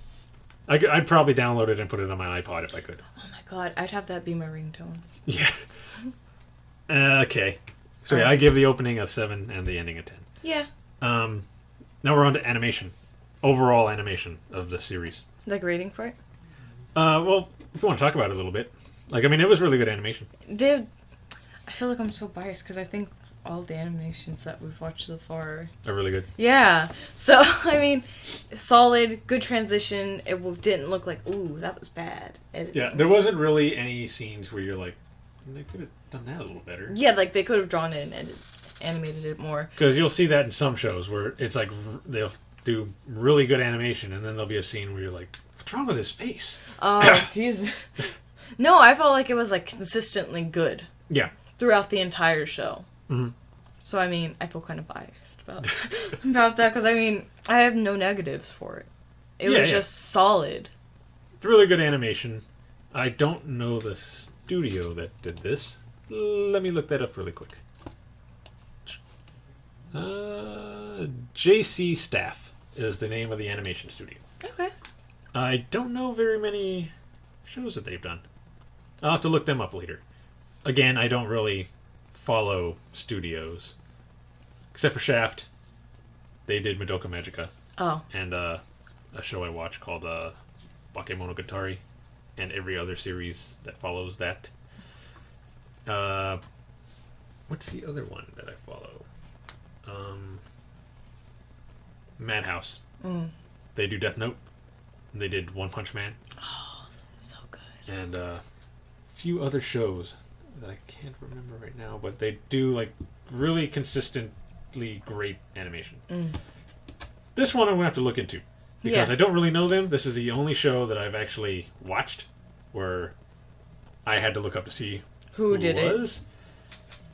I'd probably download it and put it on my iPod if I could. Oh my god, I'd have that be my ringtone. Yeah. Okay. So yeah, I give the opening a 7 and the ending a 10. Yeah. Now we're on to animation. Overall animation of the series. Like rating for it? Well, if you want to talk about it a little bit. Like, I mean, it was really good animation. I feel like I'm so biased because I think all the animations that we've watched so far. Are really good. Yeah. So, I mean, solid, good transition. It didn't look like, ooh, that was bad. Yeah, there wasn't really any scenes where you're like, they could have done that a little better. Yeah, like they could have drawn it and animated it more. Because you'll see that in some shows where it's like they'll do really good animation and then there'll be a scene where you're like, what's wrong with his face? Oh, Jesus. No, I felt like it was like consistently good. Yeah. Throughout the entire show. Mm-hmm. So, I mean, I feel kind of biased about that because, I mean, I have no negatives for it. It was just solid. It's really good animation. I don't know the studio that did this. Let me look that up really quick. JC Staff is the name of the animation studio. Okay. I don't know very many shows that they've done. I'll have to look them up later. Again, I don't really follow studios. Except for Shaft. They did Madoka Magica. Oh. And a show I watch called Bakemonogatari. And every other series that follows that. What's the other one that I follow? Madhouse. Mm. They do Death Note. They did One Punch Man. Oh, so good. And a few other shows that I can't remember right now, but they do like really consistently great animation. Mm. This one I'm gonna have to look into because Yeah. I don't really know them. This is the only show that I've actually watched where I had to look up to see who did it it was.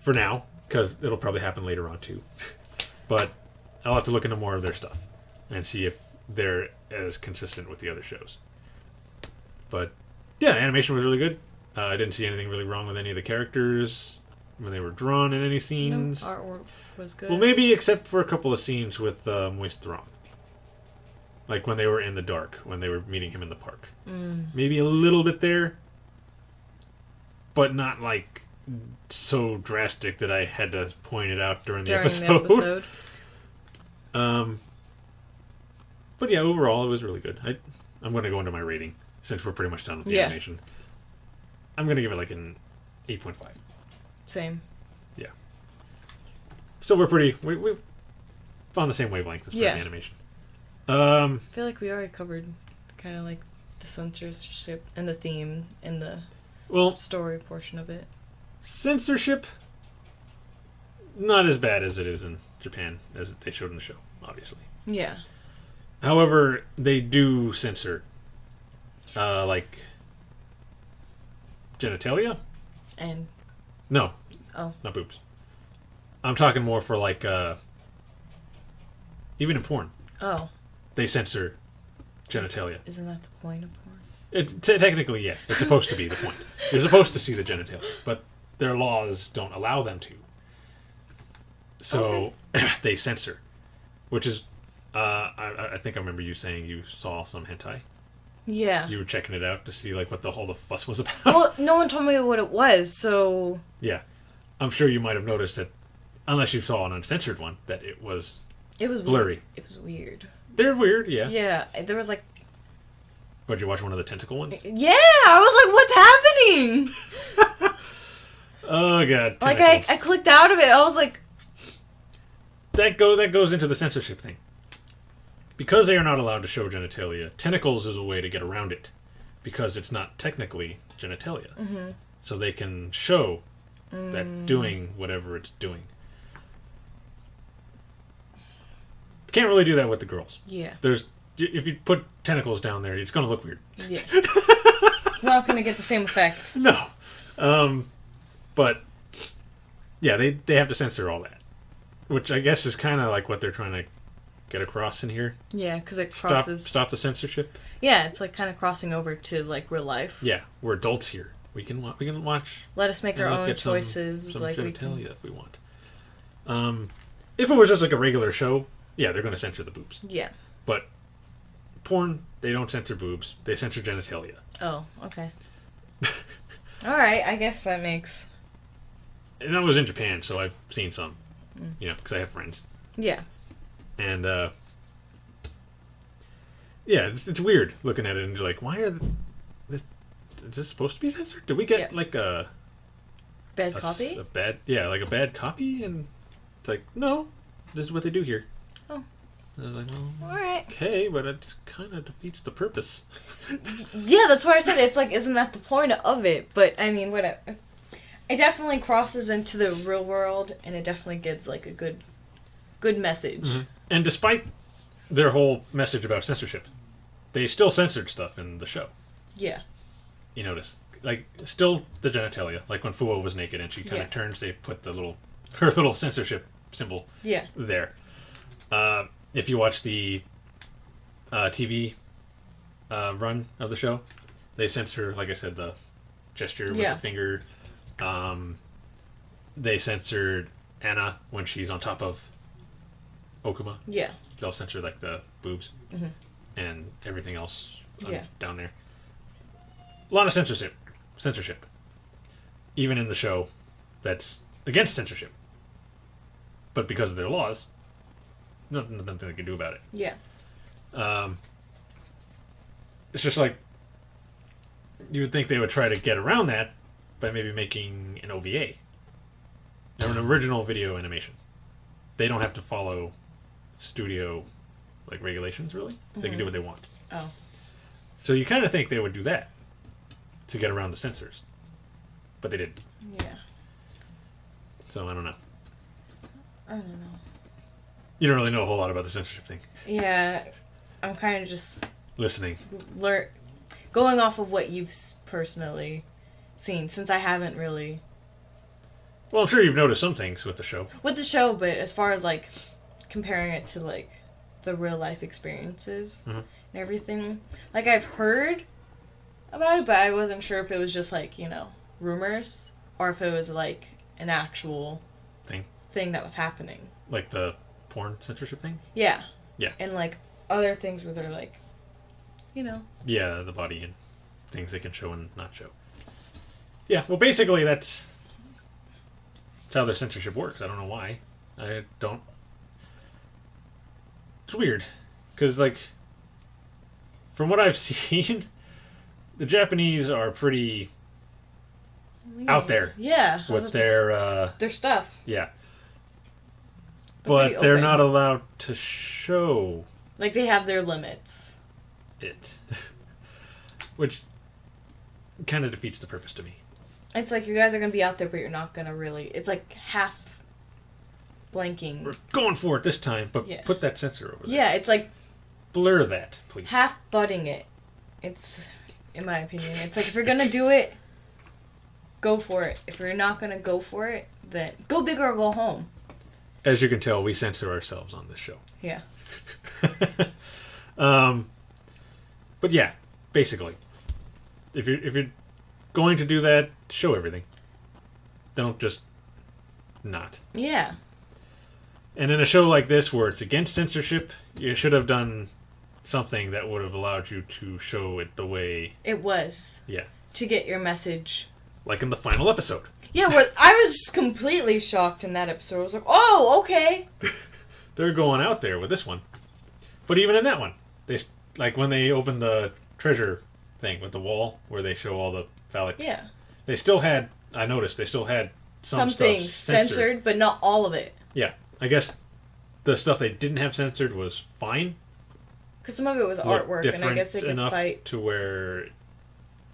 For now, because it'll probably happen later on too. But I'll have to look into more of their stuff and see if they're as consistent with the other shows. But yeah, animation was really good. I didn't see anything really wrong with any of the characters when they were drawn in any scenes. No, artwork was good. Well, maybe except for a couple of scenes with Moist Throng. Like when they were in the dark, when they were meeting him in the park. Mm. Maybe a little bit there, but not like so drastic that I had to point it out during the episode. But yeah, overall it was really good. I'm going to go into my rating since we're pretty much done with the animation. I'm going to give it like an 8.5. Same. Yeah. So we're pretty... We've found the same wavelength as far as the animation. I feel like we already covered kind of like the censorship and the theme and the story portion of it. Censorship, not as bad as it is in Japan, as they showed in the show, obviously. Yeah. However, they do censor, like, genitalia? And? No. Oh. Not boobs. I'm talking more for, like, even in porn. Oh. They censor genitalia. Isn't that the point of porn? Technically, yeah. It's supposed to be the point. You're supposed to see the genitalia, but their laws don't allow them to. So, they censor. Which is, I think I remember you saying you saw some hentai. Yeah. You were checking it out to see like what the whole fuss was about. Well, no one told me what it was, so... Yeah. I'm sure you might have noticed that, unless you saw an uncensored one, that it was blurry. It was weird. They're weird, yeah. Yeah, there was like... Did you watch one of the tentacle ones? Yeah, I was like, what's happening? Oh, God. Tentacles. Like, I clicked out of it. I was like... That goes into the censorship thing. Because they are not allowed to show genitalia, tentacles is a way to get around it. Because it's not technically genitalia. Mm-hmm. So they can show that doing whatever it's doing. Can't really do that with the girls. Yeah. If you put tentacles down there, it's going to look weird. Yeah. It's not going to get the same effect. No. But, yeah, they have to censor all that. Which I guess is kind of like what they're trying to get across in here. Yeah, because it crosses... Stop the censorship. Yeah, it's like kind of crossing over to like real life. Yeah, we're adults here. We can watch... Let us make our own choices. Some like genitalia if we want. If it was just like a regular show, yeah, they're going to censor the boobs. Yeah. But porn, they don't censor boobs. They censor genitalia. Oh, okay. Alright, I guess that makes... And I was in Japan, so I've seen some. You know, because I have friends. Yeah. And, yeah, it's weird looking at it and you're like, why are... Is this supposed to be censored? Did we get, like, a... Bad copy? Like a bad copy? And It's like, no, this is what they do here. Oh. And I was like, oh, Alright. okay, but it kind of defeats the purpose. Yeah, that's why I said it's like, isn't that the point of it? But, I mean, whatever. It definitely crosses into the real world, and it definitely gives, like, a good message. Mm-hmm. And despite their whole message about censorship, they still censored stuff in the show. Yeah. You notice. Like, still the genitalia. Like when Fuo was naked and she kind of turns, they put her little censorship symbol there. If you watch the TV run of the show, they censor, like I said, the gesture with the finger. They censored Anna when she's on top of Okuma. Yeah. They'll censor like the boobs and everything else down there. A lot of censorship. Even in the show that's against censorship. But because of their laws, nothing they can do about it. Yeah. It's just like you would think they would try to get around that by maybe making an OVA. Or an original video animation. They don't have to follow studio like regulations, really. They can do what they want. Oh. So you kind of think they would do that to get around the censors. But they didn't. Yeah. So I don't know. I don't know. You don't really know a whole lot about the censorship thing. Yeah. I'm kind of just Listening. Going off of what you've personally seen, since I haven't really. Well, I'm sure you've noticed some things with the show. With the show, but as far as like comparing it to like the real life experiences and everything, like I've heard about it, but I wasn't sure if it was just like, you know, rumors or if it was like an actual thing that was happening. Like the porn censorship thing? Yeah. Yeah. And like other things where they're like, you know. Yeah, the body and things they can show and not show. Yeah, well basically that's how their censorship works. I don't know why. It's weird. Because, like, from what I've seen, the Japanese are pretty out there. Yeah. With their stuff. Yeah. But they're not allowed to show. Like, they have their limits. It. Which kind of defeats the purpose to me. It's like you guys are going to be out there, but you're not going to really. It's like half blanking. We're going for it this time, but put that censor over there. Yeah, it's like. Blur that, please. Half butting it. It's, in my opinion, it's like if you're going to do it, go for it. If you're not going to go for it, then go big or go home. As you can tell, we censor ourselves on this show. Yeah. But yeah, basically, if you're going to do that, show everything. Don't just not. Yeah. And in a show like this where it's against censorship, you should have done something that would have allowed you to show it the way it was. Yeah. To get your message. Like in the final episode. Yeah, where I was just completely shocked in that episode. I was like, oh, okay. They're going out there with this one. But even in that one, they like when they opened the treasure thing with the wall where they show all the phallic. Yeah. They still had, I noticed, they still had some things censored, but not all of it. Yeah. I guess the stuff they didn't have censored was fine. Because some of it was artwork, and I guess they could enough fight. To where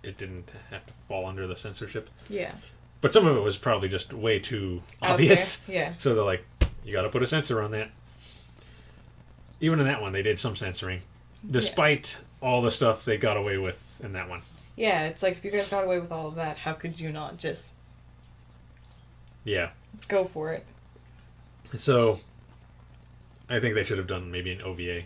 it didn't have to fall under the censorship. Yeah. But some of it was probably just way too obvious. Yeah. So they're like, you gotta put a censor on that. Even in that one, they did some censoring. Despite all the stuff they got away with in that one. Yeah, it's like, if you guys got away with all of that, how could you not just... Yeah. Go for it. So, I think they should have done maybe an OVA.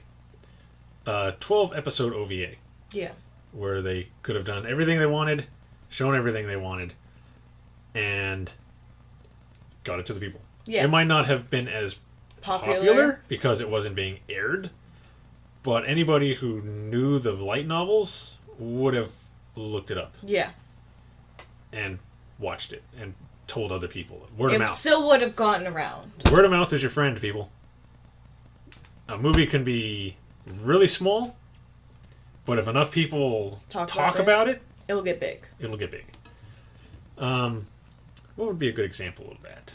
12-episode OVA. Yeah. Where they could have done everything they wanted, shown everything they wanted, and got it to the people. Yeah. It might not have been as popular because it wasn't being aired, but anybody who knew the light novels would have looked it up. Yeah. And watched it and told other people. Word of mouth. It still would have gotten around. Word of mouth is your friend, people. A movie can be really small, but if enough people talk about it, it'll get big. It'll get big. What would be a good example of that?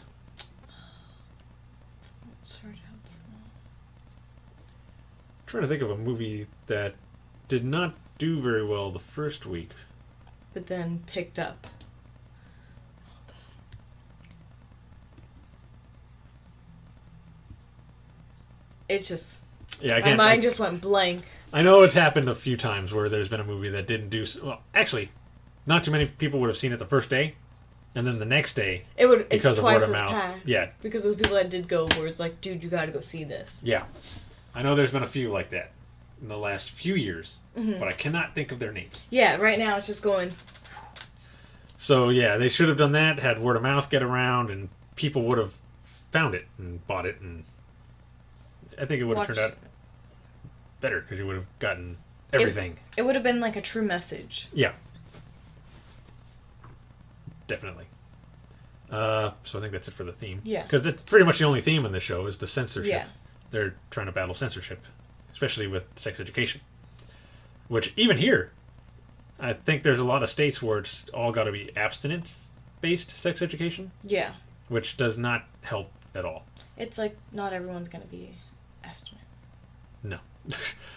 trying to think of a movie that did not do very well the first week. But then picked up. It's just... Yeah, I my can't. mind just went blank. I know it's happened a few times where there's been a movie that didn't do... Well, actually, not too many people would have seen it the first day. And then the next day, It's of twice word of as mouth. packed. Yeah. Because of the people that did go, where it's like, dude, you gotta go see this. Yeah. I know there's been a few like that in the last few years, but I cannot think of their names. Yeah, right now it's just going... So, yeah, they should have done that, had word of mouth get around, and people would have found it and bought it, and I think it would have turned out better, because you would have gotten everything. It would have been like a true message. Yeah. Definitely. So I think that's it for the theme. Yeah. Because that's pretty much the only theme in the show is the censorship. Yeah. They're trying to battle censorship, especially with sex education. Which, even here, I think there's a lot of states where it's all got to be abstinence-based sex education. Yeah. Which does not help at all. It's like, not everyone's gonna be estimate. No.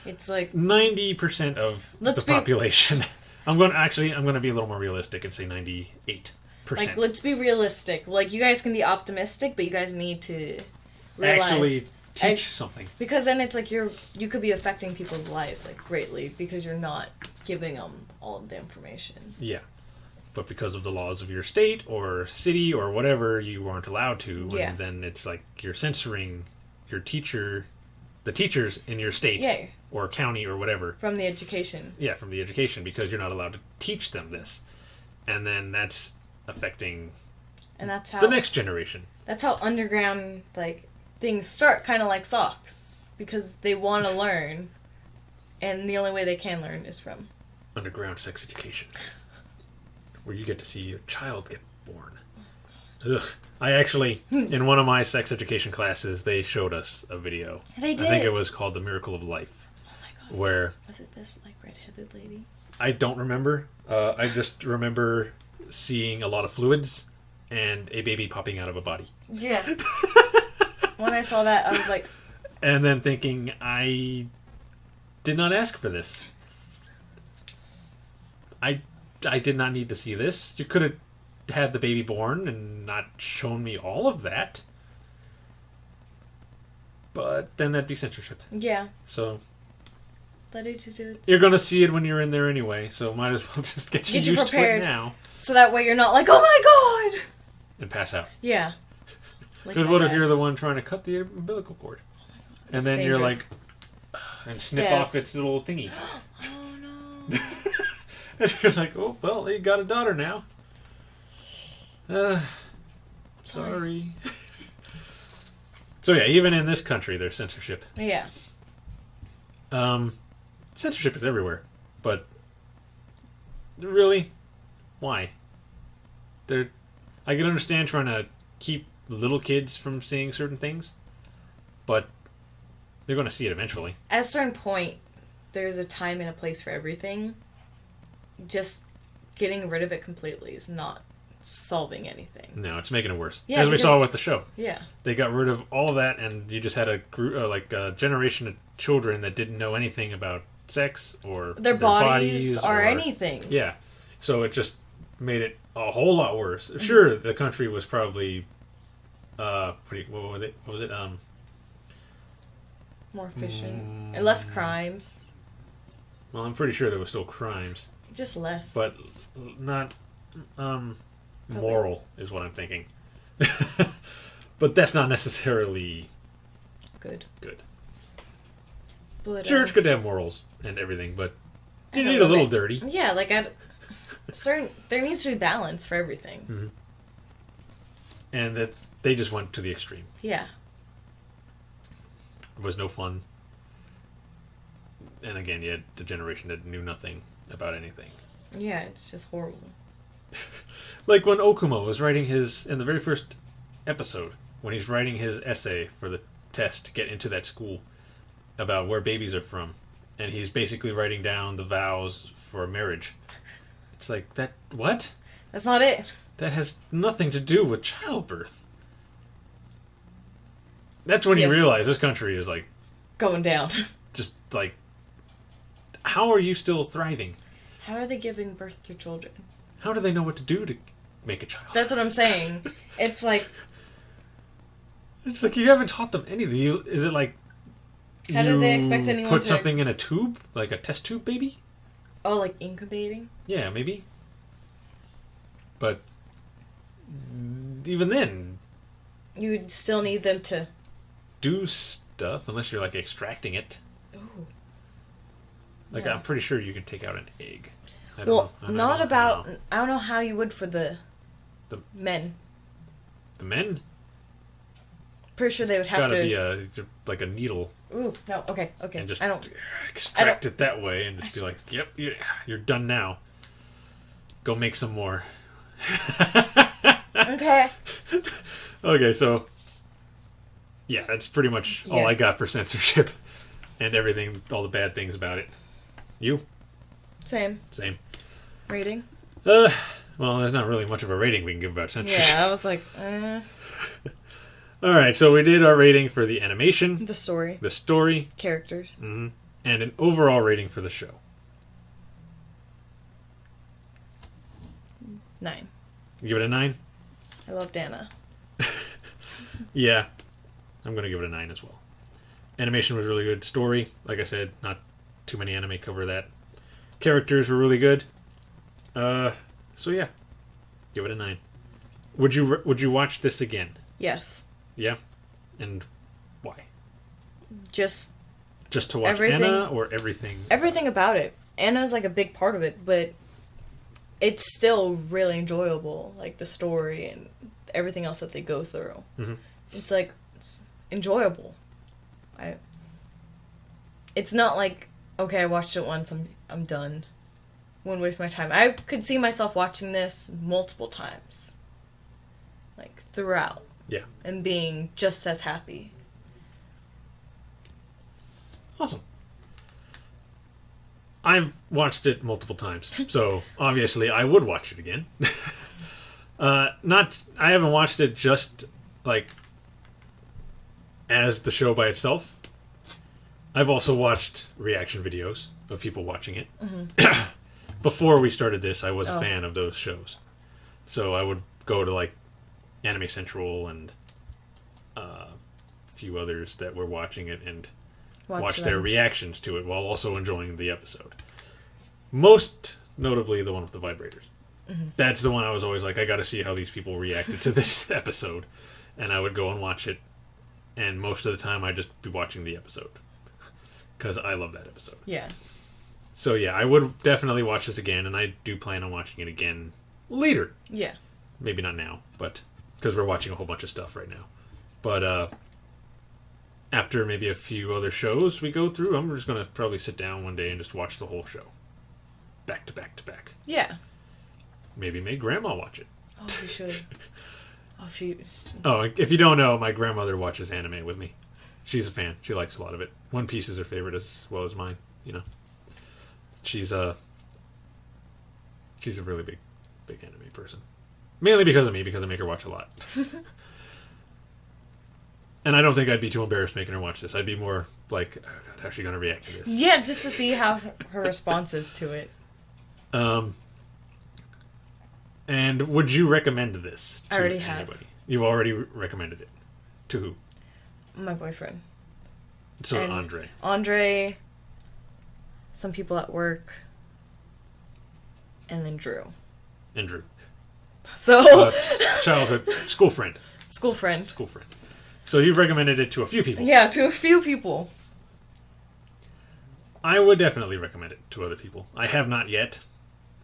It's like... 90% of the population. I'm going to be a little more realistic and say 98%. Like, let's be realistic. Like, you guys can be optimistic, but you guys need to realize... Actually teach something. Because then it's like you could be affecting people's lives, like, greatly, because you're not giving them all of the information. Yeah. But because of the laws of your state or city or whatever, you aren't allowed to. Yeah. And then it's like you're censoring your the teachers in your state or county or whatever. From the education. Yeah, from the education, because you're not allowed to teach them this. And then that's affecting the next generation. That's how underground, like, things start, kind of like socks. Because they want to learn, and the only way they can learn is from... underground sex education. Where you get to see a child get born. Ugh. I actually, in one of my sex education classes, they showed us a video. They did? I think it was called The Miracle of Life. Oh my god. Where... Was it this, like, red-headed lady? I don't remember. I just remember seeing a lot of fluids and a baby popping out of a body. Yeah. When I saw that, I was like... And then thinking, I did not ask for this. I did not need to see this. You could have had the baby born and not shown me all of that. But then that'd be censorship. Yeah. So... Let it just do it. You're going to see it when you're in there anyway, so might as well just get you used prepared, to it now. So that way you're not like, oh my god! And pass out. Yeah. Because what if you're the one trying to cut the umbilical cord? And then dangerous. You're like... and snip off its little thingy. Oh no. And you're like, oh, well, you got a daughter now. Sorry. So yeah, even in this country, there's censorship. Yeah. Censorship is everywhere, but really, why? I can understand trying to keep little kids from seeing certain things, but they're going to see it eventually. At a certain point, there's a time and a place for everything. Just getting rid of it completely is not solving anything. No, it's making it worse. Yeah, as we saw with the show. Yeah. They got rid of all of that, and you just had a group, a generation of children that didn't know anything about sex or their bodies or anything. Yeah. So it just made it a whole lot worse. Mm-hmm. Sure, the country was probably what was it? More efficient. And less crimes. Well, I'm pretty sure there was still crimes. Just less. But not moral is what I'm thinking. But that's not necessarily good. But, sure, it's good to have morals and everything, but you need a little dirty. Yeah, like there needs to be balance for everything. Mm-hmm. And that they just went to the extreme. Yeah. It was no fun. And again, you had a generation that knew nothing about anything. Yeah, it's just horrible. Like when Okuma was writing in the very first episode, when he's writing his essay for the test to get into that school about where babies are from, and he's basically writing down the vows for marriage. It's like, what? That's not it. That has nothing to do with childbirth. That's when you realize this country is like... going down. Just like, how are you still thriving? How are they giving birth to children? How do they know what to do to make a child? That's what I'm saying. It's like you haven't taught them anything. Is it like how do they expect anyone put to something in a tube, like a test tube baby? Oh, like incubating? Yeah, maybe. But even then, You would still need them to do stuff unless you're like extracting it. Ooh. Like Yeah. I'm pretty sure you can take out an egg. I don't Well, know. I not don't about know. I don't know how you would for the men. The men. Pretty sure they would have Gotta to be like a needle. Ooh, no, okay. And just I don't extract it that way and just be like, yep, you're done now. Go make some more. Okay. Okay, so yeah, that's pretty much all Yeah. I got for censorship and everything, all the bad things about it. You? Same. Same. Rating? Well, there's not really much of a rating we can give about censorship. Yeah, I was like, All right, so we did our rating for the animation, the story, the story, characters. and an overall rating for the show. 9. You give it a 9? I love Dana. Yeah, I'm going to give it a 9 as well. Animation was really good. Story, like I said, not too many anime cover that. Characters were really good. So yeah, give it a 9. Would you watch this again? Yes. Yeah, and why? Just Just to watch everything, Anna or everything? everything about it. Anna's like a big part of it, but it's still really enjoyable. Like the story and everything else that they go through. Mhm. It's like it's enjoyable. It's not like okay, I watched it once, I'm done. Wouldn't waste my time. I could see myself watching this multiple times, like throughout. Yeah. And being just as happy. Awesome. I've watched it multiple times, so obviously I would watch it again. I haven't watched it just like as the show by itself. I've also watched reaction videos of people watching it. Mm-hmm. Before we started this, I was a Oh. fan of those shows, so I would go to like Anime Central and a few others that were watching it and watch their them. reactions to it while also enjoying the episode. Most notably, the one with the vibrators. Mm-hmm. That's the one I was always like, I got to see how these people reacted to this episode, and I would go and watch it. And most of the time, I'd just be watching the episode because I love that episode. Yeah. So yeah, I would definitely watch this again, and I do plan on watching it again later. Yeah. Maybe not now, but because we're watching a whole bunch of stuff right now. But after maybe a few other shows we go through, I'm just gonna probably sit down one day and just watch the whole show, back to back to back. Yeah. Maybe make Grandma watch it. Oh, we should. Oh, she. Oh, if you don't know, my grandmother watches anime with me. She's a fan. She likes a lot of it. One Piece is her favorite as well as mine. You know, she's a really big anime person. Mainly because of me, because I make her watch a lot. And I don't think I'd be too embarrassed making her watch this. I'd be more like, oh God, how's she going to react to this? Yeah, just to see how her response is to it. And would you recommend this to I already have. anybody? You already recommended it. To who? My boyfriend. So And Andre. Andre, some people at work, and then Drew. And Drew. So. Childhood school friend. School friend. School friend. So you've recommended it to a few people. Yeah, to a few people. I would definitely recommend it to other people. I have not yet,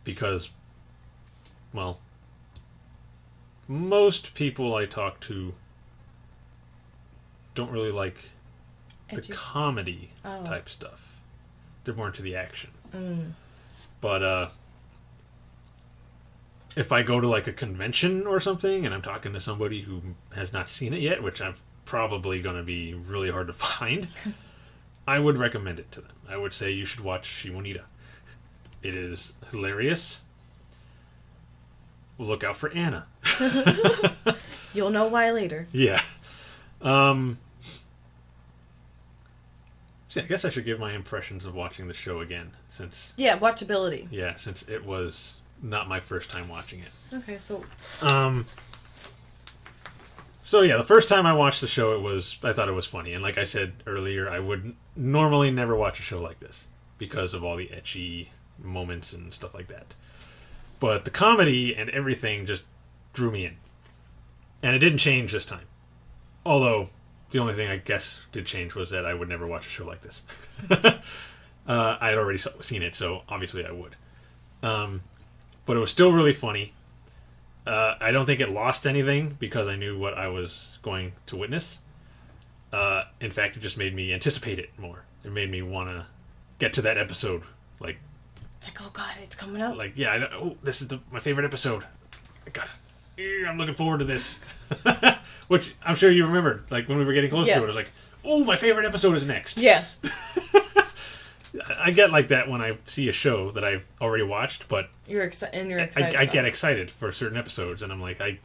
because, well, most people I talk to don't really like the comedy type stuff. They're more into the action. Mm. But if I go to like a convention or something and I'm talking to somebody who has not seen it yet, which I'm probably going to be really hard to find, I would recommend it to them. I would say you should watch Shimoneta. It is hilarious. Look out for Anna. You'll know why later. Yeah. So I guess I should give my impressions of watching the show again, since Yeah, watchability. since it was not my first time watching it. Okay, so So yeah, the first time I watched the show, I thought it was funny, and like I said earlier, I would normally never watch a show like this because of all the ecchi moments and stuff like that. But the comedy and everything just drew me in, and it didn't change this time. Although the only thing I guess did change was that I would never watch a show like this. I had already seen it, so obviously I would. But it was still really funny. I don't think it lost anything because I knew what I was going to witness. In fact, it just made me anticipate it more. It made me want to get to that episode. Like, it's like, oh god, it's coming up. Like, yeah, this is my favorite episode. I'm looking forward to this. Which I'm sure you remembered. Like, when we were getting close to it, I was like, oh, my favorite episode is next. Yeah. I get like that when I see a show that I've already watched, but you're excited. I get excited for certain episodes, and I'm like, I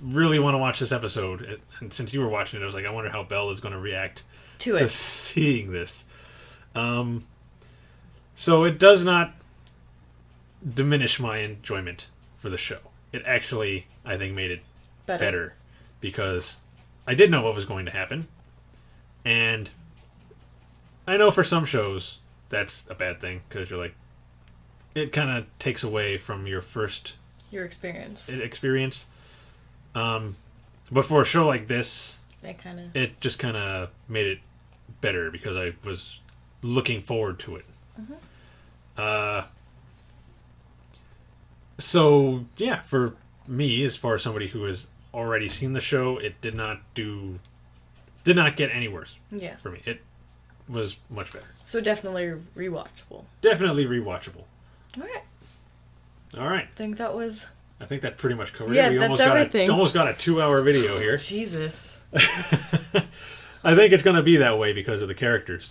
really want to watch this episode. And since you were watching it, I was like, I wonder how Belle is going to react to seeing this. So it does not diminish my enjoyment for the show. It actually, I think, made it better because I did know what was going to happen, and I know for some shows that's a bad thing because you're like, it kind of takes away from your experience. But for a show like this, it just kind of made it better because I was looking forward to it. Mm-hmm. So yeah, for me, as far as somebody who has already seen the show, it did not get any worse. Yeah. For me, it was much better. So definitely rewatchable. All right. I think that pretty much covered it. We that's everything. Almost got a 2-hour video here. Jesus. I think it's going to be that way because of the characters.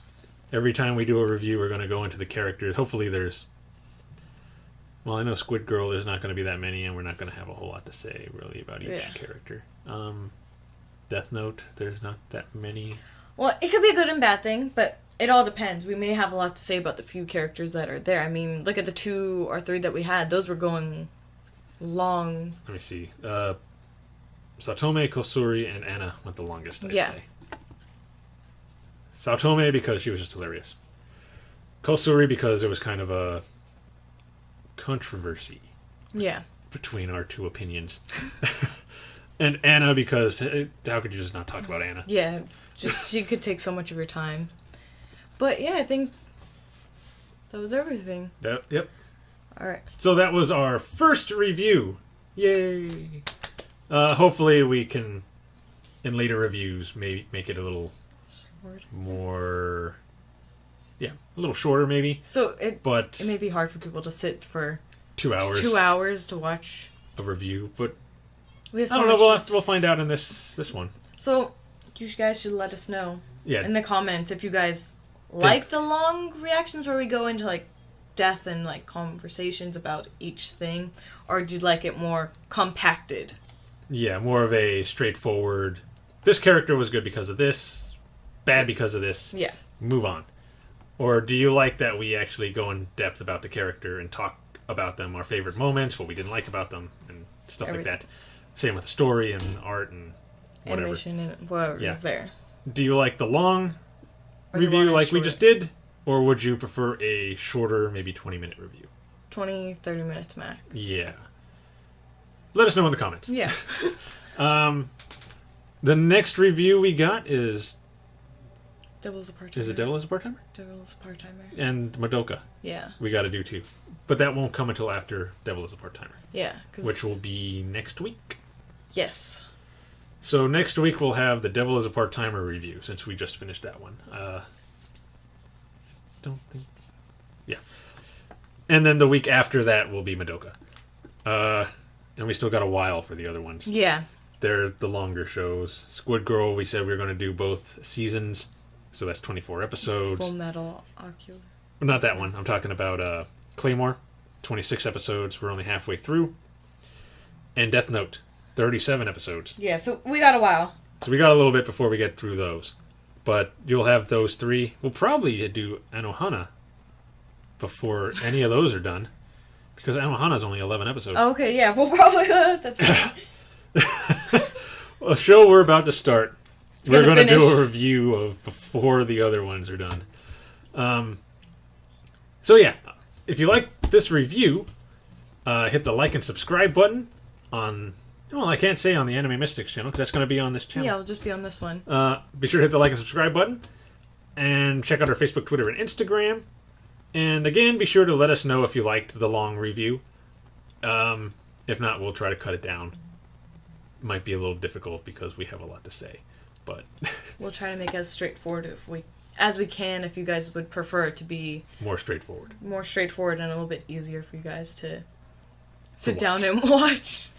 Every time we do a review, we're going to go into the characters. Hopefully I know Squid Girl, there's not going to be that many, and we're not going to have a whole lot to say, really, about each character. Death Note, there's not that many. Well, it could be a good and bad thing, but it all depends. We may have a lot to say about the few characters that are there. I mean, look at the 2 or 3 that we had. Those were going long. Let me see. Satome, Kosuri, and Anna went the longest, I'd say. Satome because she was just hilarious. Kosuri because there was kind of a controversy between our 2 opinions. And Anna because how could you just not talk about Anna? Yeah, just she could take so much of your time. But yeah, I think that was everything. Yep. All right. So that was our first review. Yay! Hopefully we can, in later reviews, maybe make it a little more, a little shorter maybe. So it may be hard for people to sit for 2 hours. 2 hours to watch a review, but we have I don't know. We'll find out in this one. So you guys should let us know in the comments if you guys like the long reactions where we go into like death and like conversations about each thing, or do you like it more compacted? Yeah, more of a straightforward. This character was good because of this, bad because of this. Yeah. Move on. Or do you like that we actually go in depth about the character and talk about them, our favorite moments, what we didn't like about them, and stuff like that? Same with the story and art and whatever. Animation and whatever is there. Do you like the long review like we just did? Or would you prefer a shorter, maybe 20-minute review? 20, 30 minutes max. Yeah. Let us know in the comments. Yeah. The next review we got is... Devil is a Part-Timer. Is it Devil is a Part-Timer? Devil is a Part-Timer. And Madoka. Yeah. We got to do too. But that won't come until after Devil is a Part-Timer. Yeah. Which will be next week. Yes. So next week we'll have the Devil is a Part-Timer review, since we just finished that one. Don't think... Yeah. And then the week after that will be Madoka. And we still got a while for the other ones. Yeah. They're the longer shows. Squid Girl, we said we were going to do both seasons. So that's 24 episodes. Full Metal Ocular. Not that one. I'm talking about Claymore. 26 episodes. We're only halfway through. And Death Note. 37 episodes. Yeah, so we got a while. So we got a little bit before we get through those. But you'll have those 3. We'll probably do Anohana before any of those are done. Because Anohana's only 11 episodes. Okay, yeah, we'll probably... that's fine. A show we're about to start. We're going to do finish. a review of before the other ones are done. So yeah, if you like this review, hit the like and subscribe button on... Well, I can't say on the Anime Mystics channel, because that's going to be on this channel. Yeah, it'll just be on this one. Be sure to hit the like and subscribe button. And check out our Facebook, Twitter, and Instagram. And again, be sure to let us know if you liked the long review. If not, we'll try to cut it down. Might be a little difficult because we have a lot to say. But we'll try to make it as straightforward as we can, if you guys would prefer it to be... More straightforward. More straightforward and a little bit easier for you guys to sit down and watch.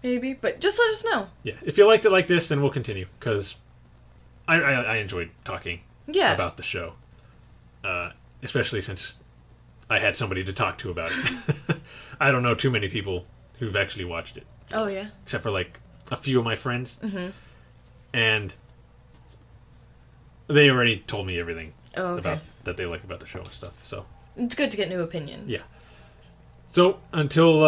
Maybe, but just let us know. Yeah, if you liked it like this, then we'll continue, because I enjoyed talking about the show. Especially since I had somebody to talk to about it. I don't know too many people who've actually watched it. Oh, yeah? Except for, like, a few of my friends. Mm-hmm. And they already told me everything that they like about the show and stuff. So it's good to get new opinions. Yeah. So, until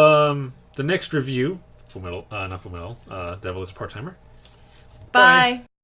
the next review... not Full Metal, Devil is a Part-Timer. Bye.